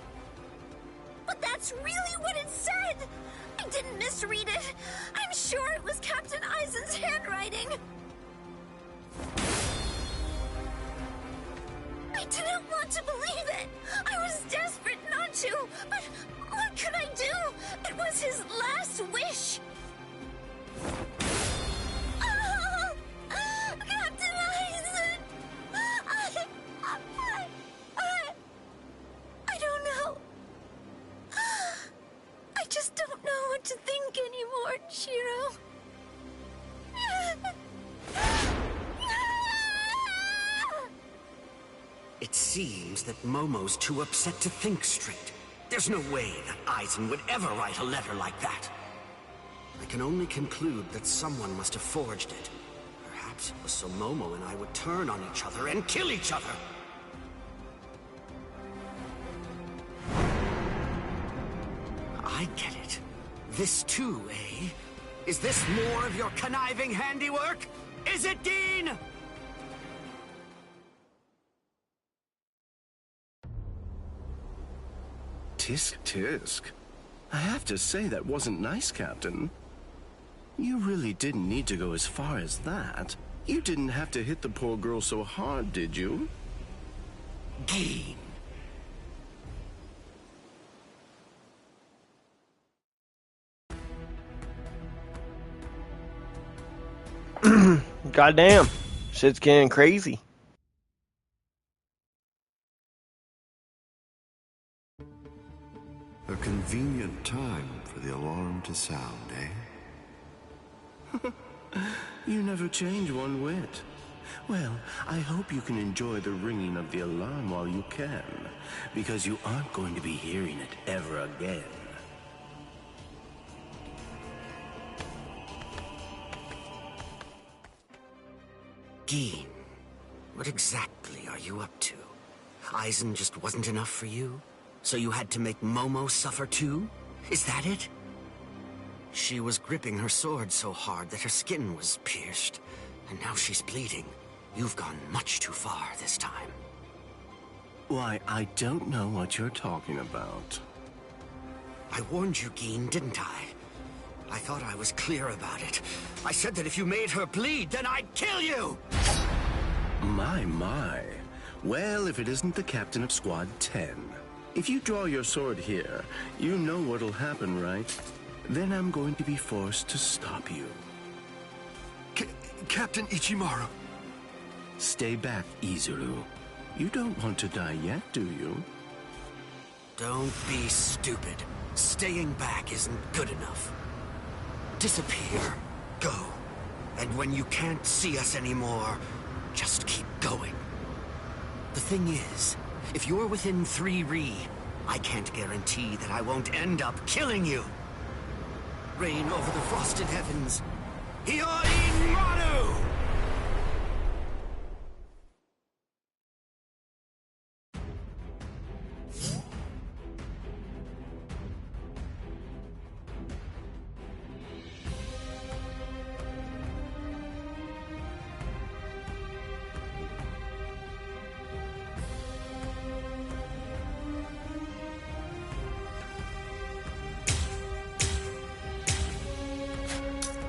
But that's really what it said! I didn't misread it. I'm sure it was Captain Aizen's handwriting. I didn't want to believe it. I was desperate not to, but what could I do? It was his last wish. Oh, Captain Aizen! I don't know. I just don't know what to think anymore, Shiro. It seems that Momo's too upset to think straight. There's no way that Aizen would ever write a letter like that. I can only conclude that someone must have forged it. Perhaps it was so Momo and I would turn on each other and kill each other. I get it. This too, eh? Is this more of your conniving handiwork? Is it, Dean? Tisk tisk. I have to say that wasn't nice, Captain. You really didn't need to go as far as that. You didn't have to hit the poor girl so hard, did you? Dean. Goddamn. Shit's getting crazy. A convenient time for the alarm to sound, eh? You never change one whit. Well, I hope you can enjoy the ringing of the alarm while you can, because you aren't going to be hearing it ever again. Dean, what exactly are you up to? Aizen just wasn't enough for you? So you had to make Momo suffer too? Is that it? She was gripping her sword so hard that her skin was pierced, and now she's bleeding. You've gone much too far this time. Why, I don't know what you're talking about. I warned you, Geen, didn't I? I thought I was clear about it. I said that if you made her bleed, then I'd kill you! My. Well, if it isn't the captain of Squad 10. If you draw your sword here, you know what'll happen, right? Then I'm going to be forced to stop you. Captain Ichimaru. Stay back, Izuru. You don't want to die yet, do you? Don't be stupid. Staying back isn't good enough. Disappear. Go. And when you can't see us anymore, just keep going. The thing is, if you're within 3 Ri, I can't guarantee that I won't end up killing you. Reign over the frosted heavens. Hyoin Maru!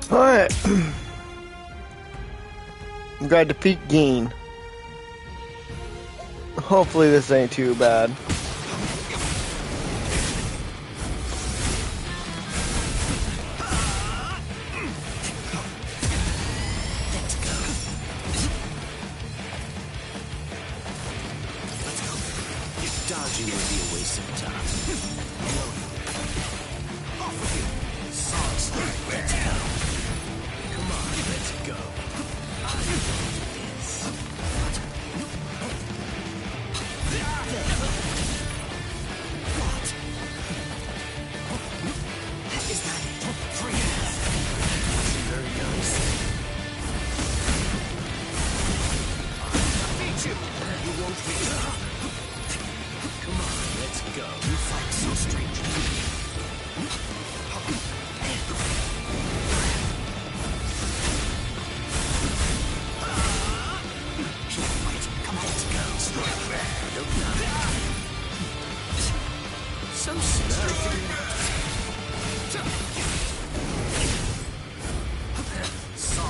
Alright. We gotta defeat Geen. Hopefully this ain't too bad. Dodging would be a waste of time. Come on, let's go. I want this. What? Is that it? Freeze! There he goes. I'll beat you! You won't beat me. Come on, let's go. You fight so strangely. Come on, let's go. So slow.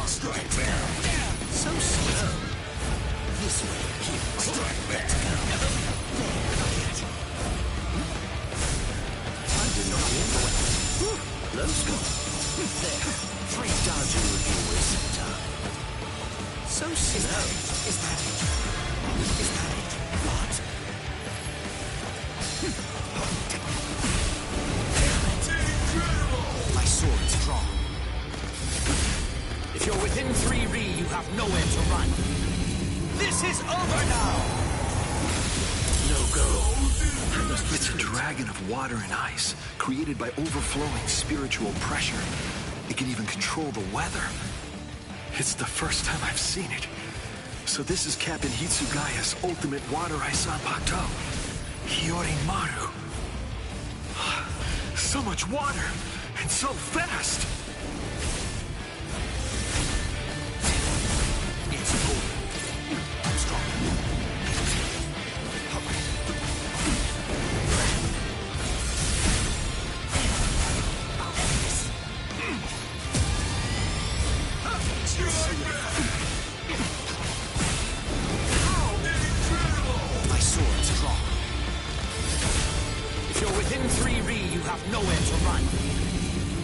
Strike back. So slow. This way. Strike back. Let's go. There. Free dodging would be a waste of time. So slow. Is that it? Is that it? What? Damn it. My sword's drawn. If you're within 3 Ri, you have nowhere to run. This is over now! No go. It's a dragon of water and ice, created by overflowing spiritual pressure. It can even control the weather. It's the first time I've seen it. So this is Captain Hitsugaya's ultimate water ice Zanpakuto. Hiyorimaru. So much water, and so fast! It's over. I'm strong. My sword's drawn. If you're within 3 Ri, you have nowhere to run.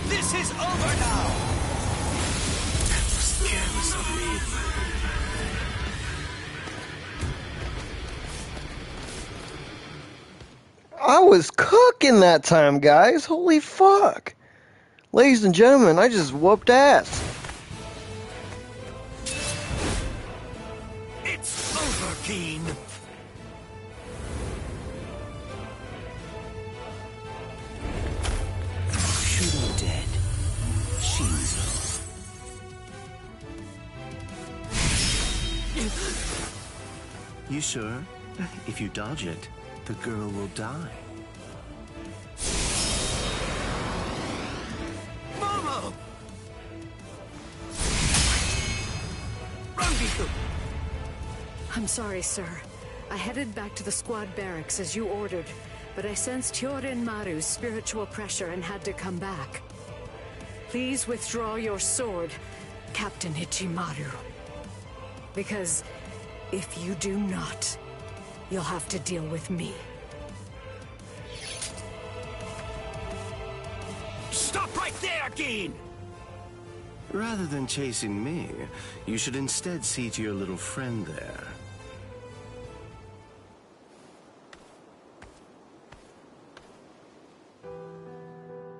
This is over now! That was careless of me. I was cooking that time, guys. Holy fuck. Ladies and gentlemen, I just whooped ass. It's over, Geen. Shooting dead. Shinzo. You sure? If you dodge it, the girl will die. Momo! I'm sorry, sir. I headed back to the squad barracks as you ordered, but I sensed Hyorin Maru's spiritual pressure and had to come back. Please withdraw your sword, Captain Ichimaru. Because if you do not, you'll have to deal with me. Stop right there, Geen! Rather than chasing me, you should instead see to your little friend there.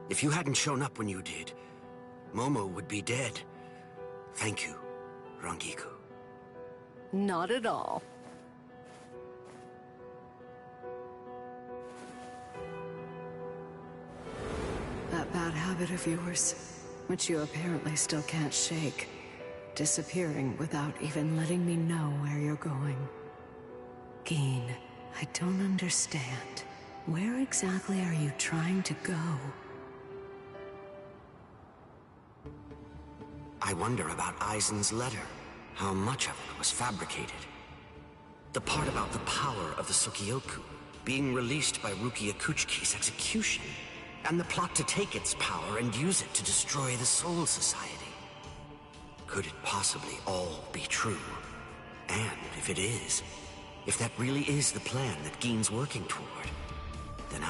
If you hadn't shown up when you did, Momo would be dead. Thank you, Rangiku. Not at all. That bad habit of yours, which you apparently still can't shake. Disappearing without even letting me know where you're going. Geen, I don't understand. Where exactly are you trying to go? I wonder about Aizen's letter. How much of it was fabricated? The part about the power of the Sukioku being released by Ruki Akuchiki's execution, and the plot to take its power and use it to destroy the Soul Society. Could it possibly all be true? And if it is, if that really is the plan that Gein's working toward, then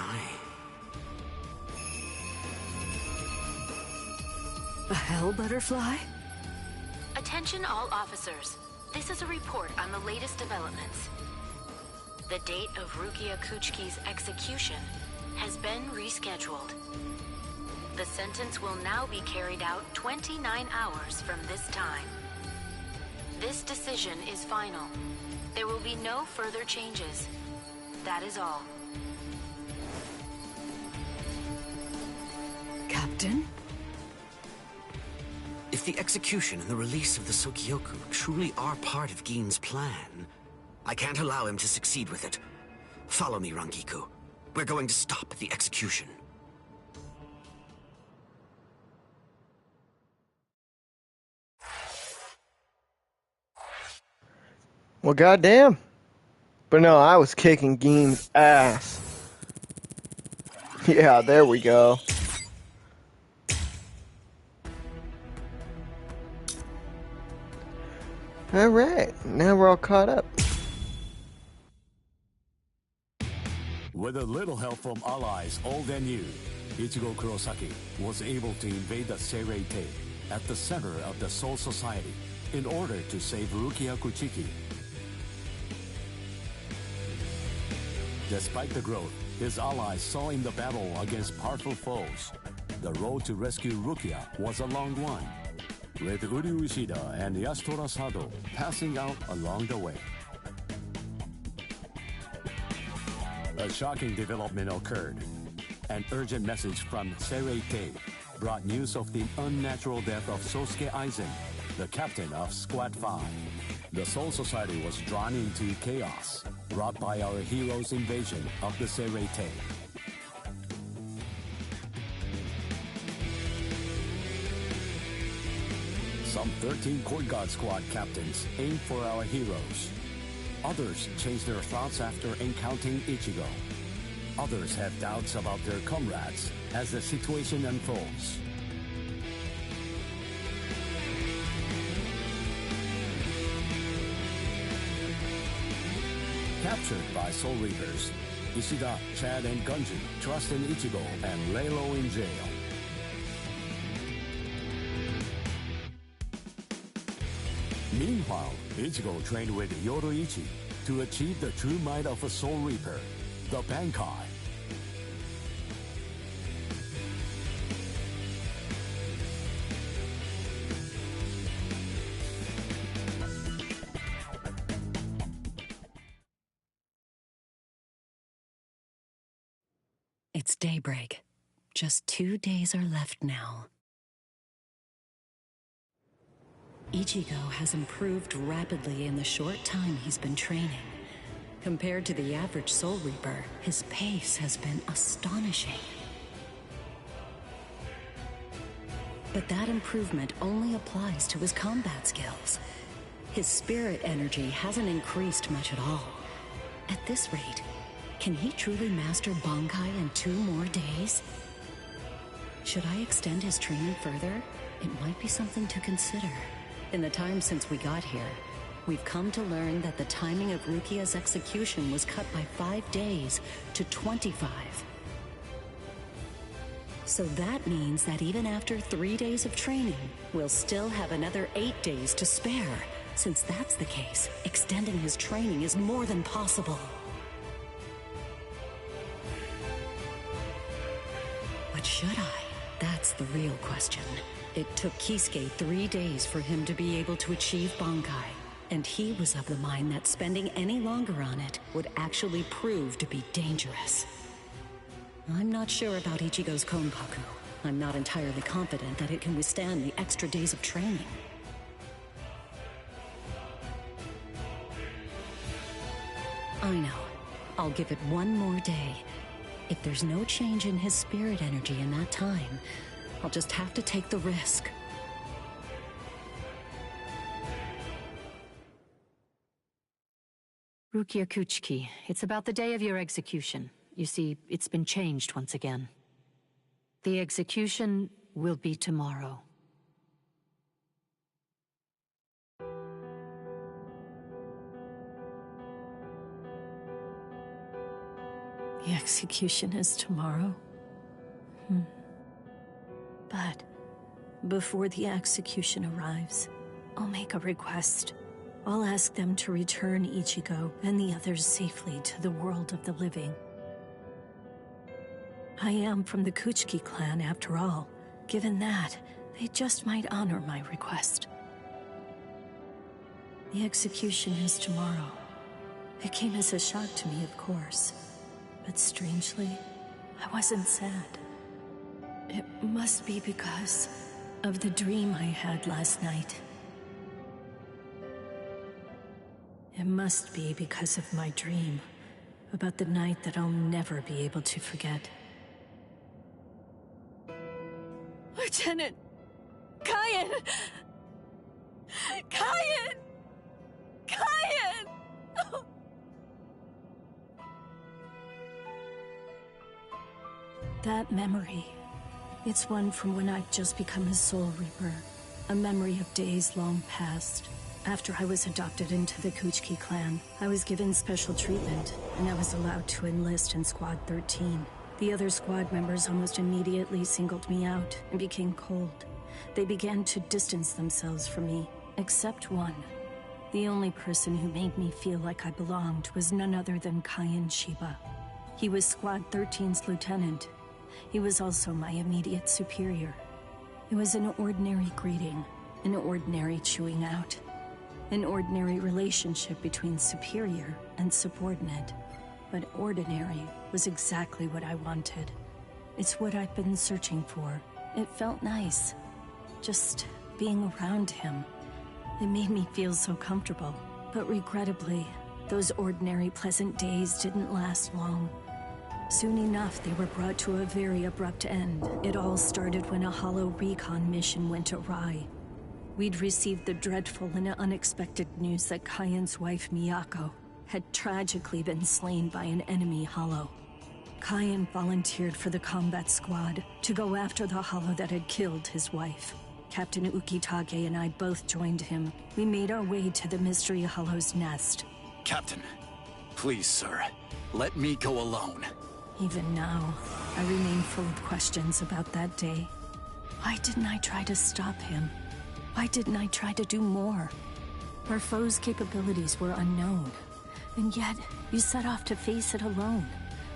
A hell butterfly? Attention all officers. This is a report on the latest developments. The date of Rukia Kuchki's execution has been rescheduled. The sentence will now be carried out 29 hours from this time. This decision is final. There will be no further changes. That is all. Captain? if the execution and the release of the Sokyoku truly are part of Gein's plan, I can't allow him to succeed with it. Follow me, Rangiku. We're going to stop the execution. Well, goddamn. But no, I was kicking Gein's ass. Yeah, there we go. Alright, now we're all caught up. With a little help from allies old and new, Ichigo Kurosaki was able to invade the Seirei-Tei at the center of the Soul Society in order to save Rukia Kuchiki. Despite the growth his allies saw in the battle against powerful foes, the road to rescue Rukia was a long one, with Uryu Ishida and Yasutora Sado passing out along the way. A shocking development occurred. An urgent message from Seirei-Tei brought news of the unnatural death of Sosuke Aizen, the captain of Squad 5. The Soul Society was drawn into chaos, brought by our hero's invasion of the Seirei-Tei. Some 13 Court Guard Squad captains aimed for our heroes. Others changed their thoughts after encountering Ichigo. Others have doubts about their comrades as the situation unfolds. Captured by Soul Reapers, Ishida, Chad, and Gunjin trust in Ichigo and lay low in jail. Meanwhile, Ichigo trained with Yoroichi to achieve the true might of a Soul Reaper, the Bankai. It's daybreak. Just 2 days are left now. Ichigo has improved rapidly in the short time he's been training. Compared to the average Soul Reaper, his pace has been astonishing. But that improvement only applies to his combat skills. His spirit energy hasn't increased much at all. At this rate, can he truly master Bankai in 2 more days? Should I extend his training further? It might be something to consider. In the time since we got here, we've come to learn that the timing of Rukia's execution was cut by 5 days to 25. So that means that even after 3 days of training, we'll still have another 8 days to spare. Since that's the case, extending his training is more than possible. But should I? That's the real question. It took Kisuke 3 days for him to be able to achieve Bankai, and he was of the mind that spending any longer on it would actually prove to be dangerous. I'm not sure about Ichigo's Konpaku. I'm not entirely confident that it can withstand the extra days of training. I know. I'll give it 1 more day. If there's no change in his spirit energy in that time, I'll just have to take the risk. Rukia Kuchiki, it's about the day of your execution. You see, it's been changed once again. The execution will be tomorrow. The execution is tomorrow? But before the execution arrives, I'll make a request. I'll ask them to return Ichigo and the others safely to the world of the living. I am from the Kuchiki clan, after all. Given that, they just might honor my request. The execution is tomorrow. It came as a shock to me, of course. But strangely, I wasn't sad. It must be because of the dream I had last night. It must be because of my dream about the night that I'll never be able to forget. Lieutenant! Kaien! Kaien! Kaien! That memory, it's one from when I'd just become a Soul Reaper. A memory of days long past. After I was adopted into the Kuchiki clan, I was given special treatment, and I was allowed to enlist in Squad 13. The other squad members almost immediately singled me out and became cold. They began to distance themselves from me, except one. The only person who made me feel like I belonged was none other than Kaien Shiba. He was Squad 13's lieutenant. He was also my immediate superior. It was an ordinary greeting, an ordinary chewing out, an ordinary relationship between superior and subordinate. But ordinary was exactly what I wanted. It's what I'd been searching for. It felt nice, just being around him. It made me feel so comfortable. But regrettably, those ordinary pleasant days didn't last long. Soon enough, they were brought to a very abrupt end. It all started when a hollow recon mission went awry. We'd received the dreadful and unexpected news that Kaien's wife, Miyako, had tragically been slain by an enemy hollow. Kaien volunteered for the combat squad to go after the hollow that had killed his wife. Captain Ukitage and I both joined him. We made our way to the mystery hollow's nest. Captain, please, sir, let me go alone. Even now, I remain full of questions about that day. Why didn't I try to stop him? Why didn't I try to do more? Our foe's capabilities were unknown, and yet you set off to face it alone.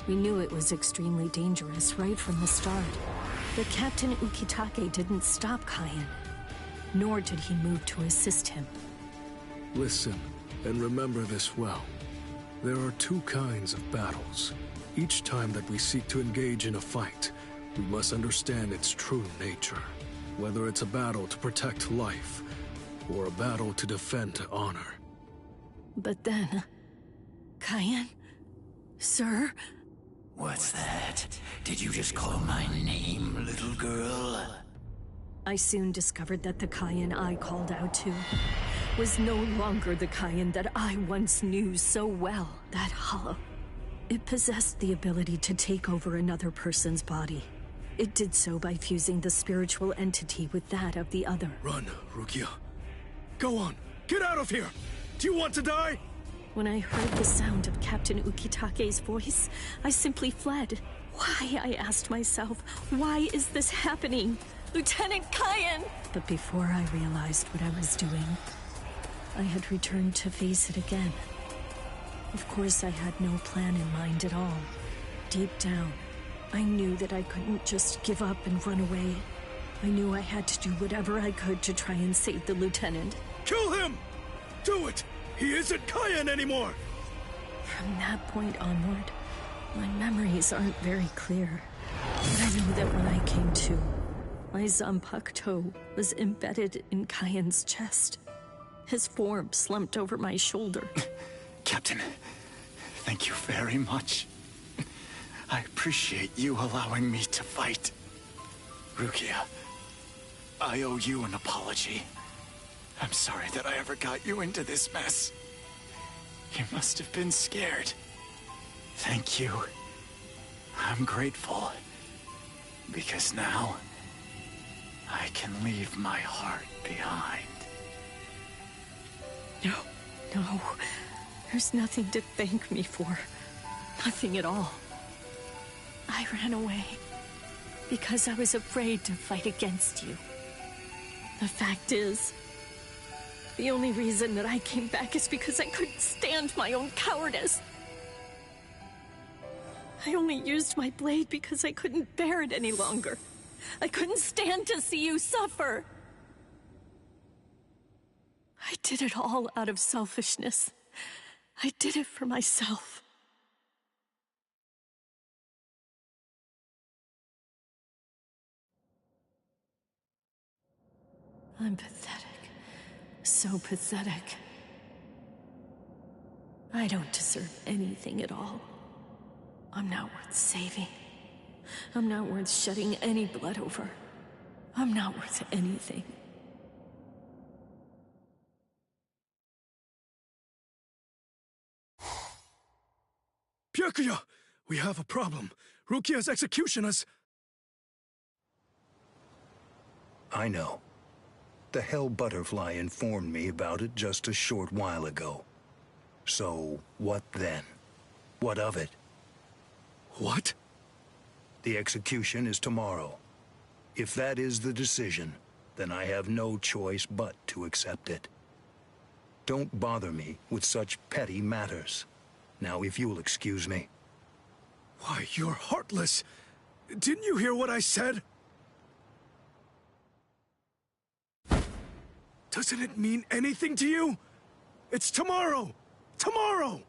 We knew it was extremely dangerous right from the start. But Captain Ukitake didn't stop Kaien, nor did he move to assist him. Listen, and remember this well. There are two kinds of battles. Each time that we seek to engage in a fight, we must understand its true nature. Whether it's a battle to protect life, or a battle to defend honor. But then... Kaien? Sir? What's that? Did you just call my name, little girl? I soon discovered that the Kaien I called out to was no longer the Kaien that I once knew so well. That hollow. It possessed the ability to take over another person's body. It did so by fusing the spiritual entity with that of the other. Run, Rukia. Go on, get out of here! Do you want to die? When I heard the sound of Captain Ukitake's voice, I simply fled. Why, I asked myself, why is this happening? Lieutenant Kaien! But before I realized what I was doing, I had returned to face it again. Of course, I had no plan in mind at all. Deep down, I knew that I couldn't just give up and run away. I knew I had to do whatever I could to try and save the lieutenant. Kill him! Do it! He isn't Kaien anymore! From that point onward, my memories aren't very clear. But I know that when I came to, my Zanpakuto toe was embedded in Kaien's chest. His form slumped over my shoulder. Captain, thank you very much. I appreciate you allowing me to fight. Rukia, I owe you an apology. I'm sorry that I ever got you into this mess. You must have been scared. Thank you. I'm grateful. Because now, I can leave my heart behind. No. There's nothing to thank me for. Nothing at all. I ran away because I was afraid to fight against you. The fact is, the only reason that I came back is because I couldn't stand my own cowardice. I only used my blade because I couldn't bear it any longer. I couldn't stand to see you suffer. I did it all out of selfishness. I did it for myself. I'm pathetic. So pathetic. I don't deserve anything at all. I'm not worth saving. I'm not worth shedding any blood over. I'm not worth anything. Byakuya! We have a problem. Rukia's execution has... I know. The Hell Butterfly informed me about it just a short while ago. So, what then? What of it? What? The execution is tomorrow. If that is the decision, then I have no choice but to accept it. Don't bother me with such petty matters. Now, if you'll excuse me. Why, you're heartless! Didn't you hear what I said? Doesn't it mean anything to you? It's tomorrow! Tomorrow!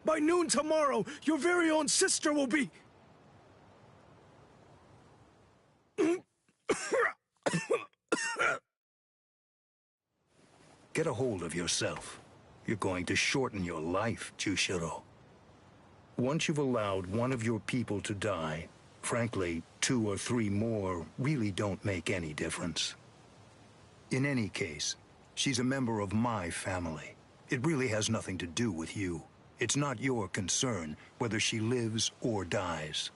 By noon tomorrow, your very own sister will be... Get a hold of yourself. You're going to shorten your life, Jushiro. Once you've allowed one of your people to die, frankly, 2 or 3 more really don't make any difference. In any case, she's a member of my family. It really has nothing to do with you. It's not your concern whether she lives or dies.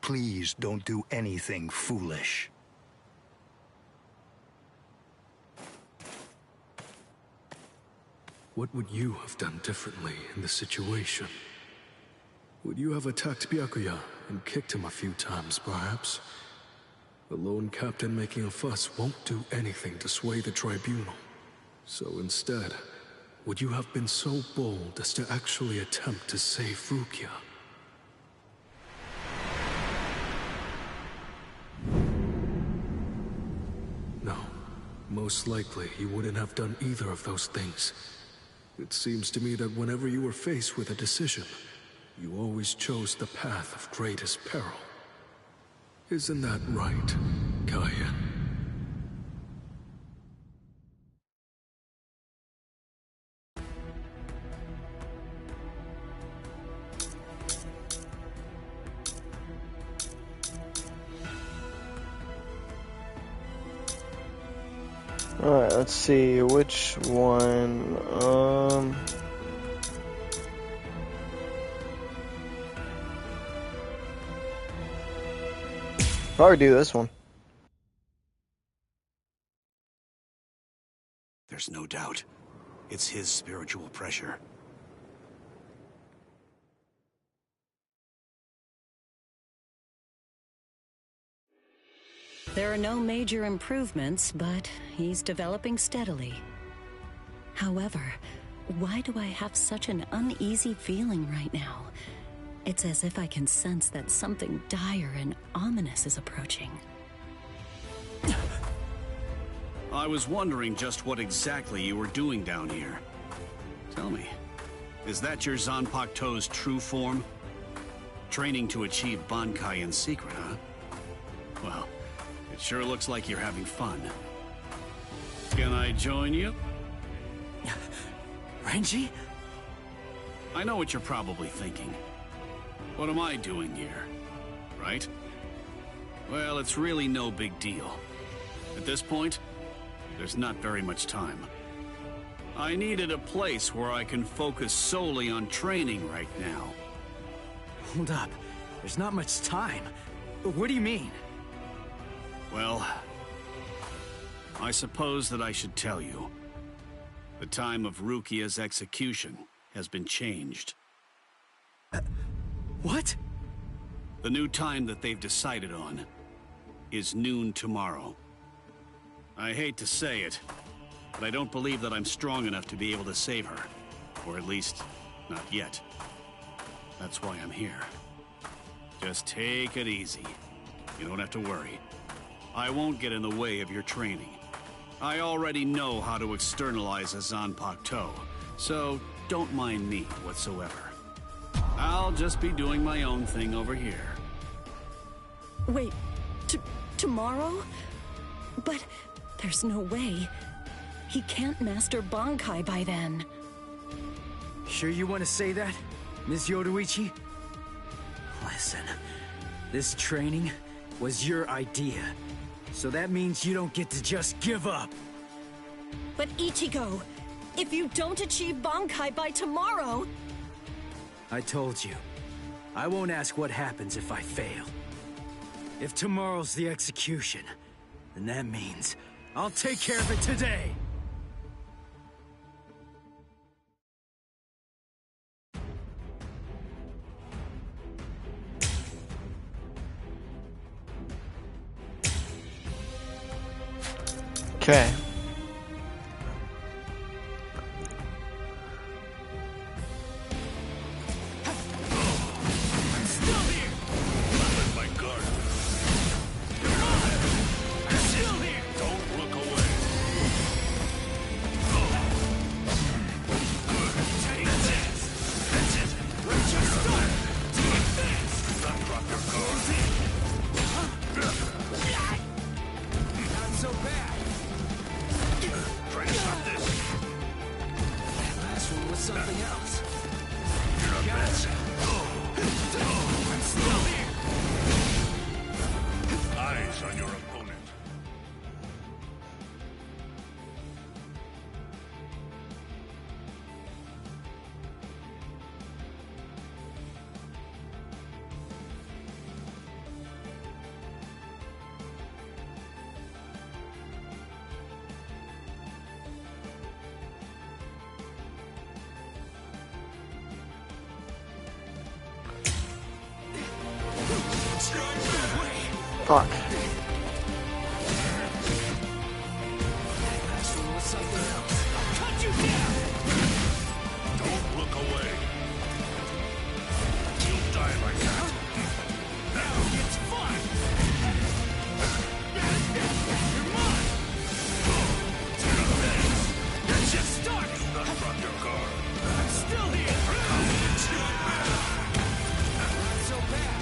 Please don't do anything foolish. What would you have done differently in this situation? Would you have attacked Byakuya and kicked him a few times, perhaps? The lone captain making a fuss won't do anything to sway the tribunal. So instead, would you have been so bold as to actually attempt to save Rukia? No. Most likely, you wouldn't have done either of those things. It seems to me that whenever you were faced with a decision, you always chose the path of greatest peril. Isn't that right, Kaya? Alright, let's see, which one, probably do this one. There's no doubt. It's his spiritual pressure. There are no major improvements, but he's developing steadily. However, why do I have such an uneasy feeling right now? It's as if I can sense that something dire and ominous is approaching. I was wondering just what exactly you were doing down here. Tell me, is that your Zanpakuto's true form? Training to achieve Bankai in secret, huh? Well, it sure looks like you're having fun. Can I join you? Renji? I know what you're probably thinking. What am I doing here? Right? Well, it's really no big deal. At this point, there's not very much time. I needed a place where I can focus solely on training right now. Hold up. There's not much time. What do you mean? Well, I suppose that I should tell you. The time of Rukia's execution has been changed. What? The new time that they've decided on is noon tomorrow. I hate to say it, but I don't believe that I'm strong enough to be able to save her. Or at least, not yet. That's why I'm here. Just take it easy. You don't have to worry. I won't get in the way of your training. I already know how to externalize a Zanpakuto, so don't mind me whatsoever. I'll just be doing my own thing over here. Wait, tomorrow? But there's no way. He can't master Bankai by then. Sure you want to say that, Ms. Yoruichi? Listen, this training was your idea, so that means you don't get to just give up. But Ichigo, if you don't achieve Bankai by tomorrow... I told you, I won't ask what happens if I fail. If tomorrow's the execution, then that means I'll take care of it today! Okay. Fuck. Don't look away. You'll die like that. Now it's fun. You're mine. That's just started. Do not drop your guard. I'm still here. Not so bad.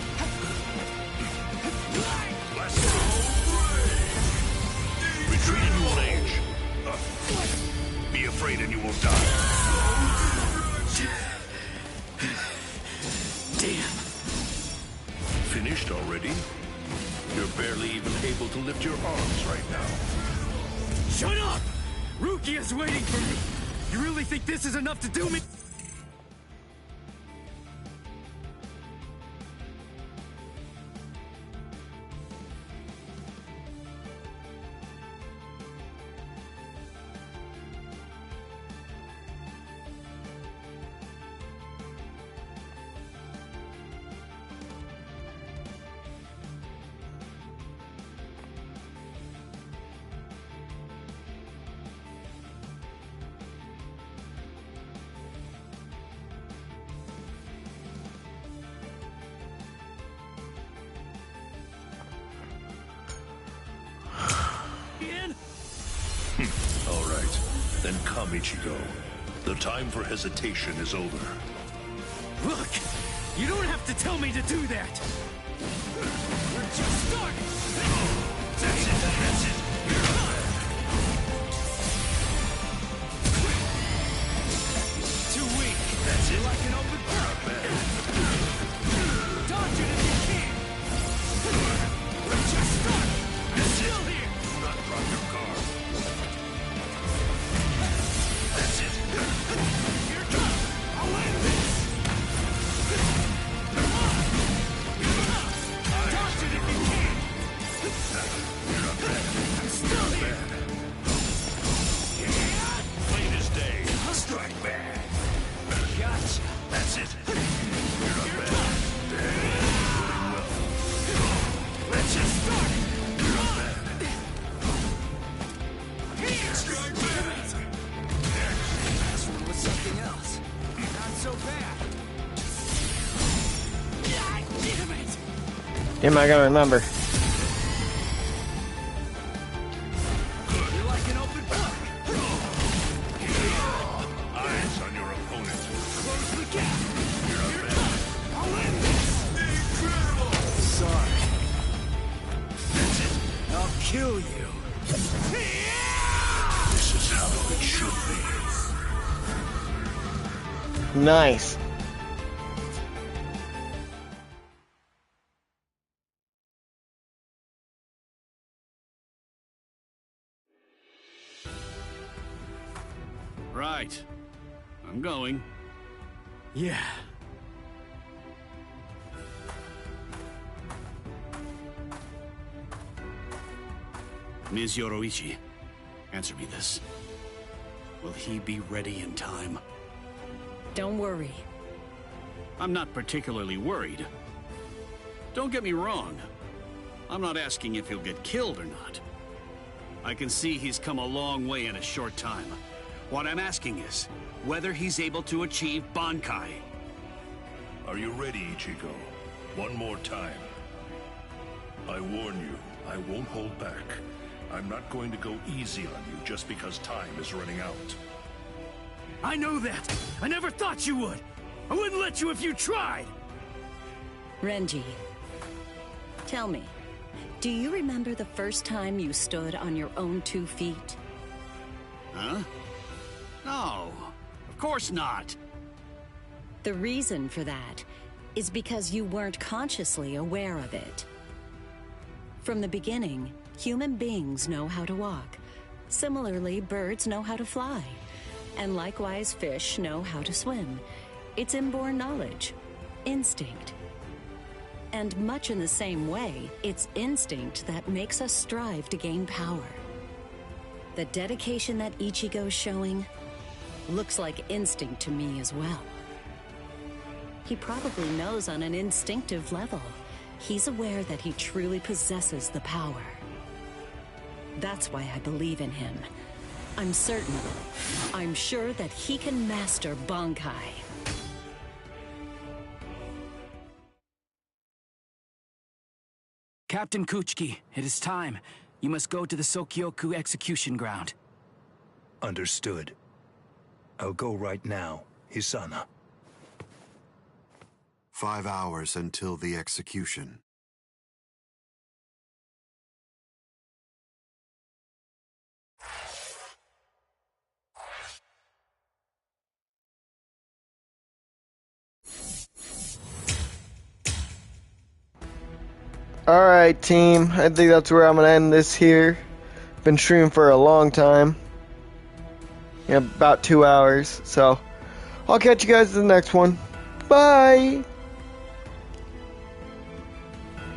Retreat in old age. Be afraid and you will die. Damn. Finished already? You're barely even able to lift your arms right now. Shut up! Rukia's waiting for me! You really think this is enough to do me? All right, then come, Ichigo. The time for hesitation is over. Look! You don't have to tell me to do that! We're just starting! That's it, that's it! Too weak! That's it! Like an open Purp! Dodge it if you can! We're just starting! We're still here! Do not drop your guard. That's it! Here it comes! I'll end this! Come on! Dodge it if you can! You're not bad. I'm still here! Yeah! Plain as day. Strike back. Gotcha! That's Am I gonna remember? You're like an open book. Eyes on your opponent. Close the gap. You're a bad. I'll end this. Incredible. Sorry. That's it. I'll kill you. This is how it should be. Nice. Right. I'm going. Yeah. Ms. Yoroichi, answer me this. Will he be ready in time? Don't worry. I'm not particularly worried. Don't get me wrong. I'm not asking if he'll get killed or not. I can see he's come a long way in a short time. What I'm asking is whether he's able to achieve Bankai. Are you ready, Ichigo? One more time. I warn you, I won't hold back. I'm not going to go easy on you just because time is running out. I know that. I never thought you would. I wouldn't let you if you tried. Renji, tell me, do you remember the first time you stood on your own 2 feet? Huh? No, of course not. The reason for that is because you weren't consciously aware of it. From the beginning, human beings know how to walk. Similarly, birds know how to fly. And likewise, fish know how to swim. It's inborn knowledge. Instinct. And much in the same way, it's instinct that makes us strive to gain power. The dedication that Ichigo's showing looks like instinct to me as well. He probably knows on an instinctive level. He's aware that he truly possesses the power. That's why I believe in him. I'm sure that he can master Bankai. Captain Kuchiki, it is time. You must go to the Sokyoku execution ground. Understood. I'll go right now, Hisana. 5 hours until the execution. Alright, team. I think that's where I'm going to end this here. Been streaming for a long time. Yeah, about 2 hours. So, I'll catch you guys in the next one. Bye!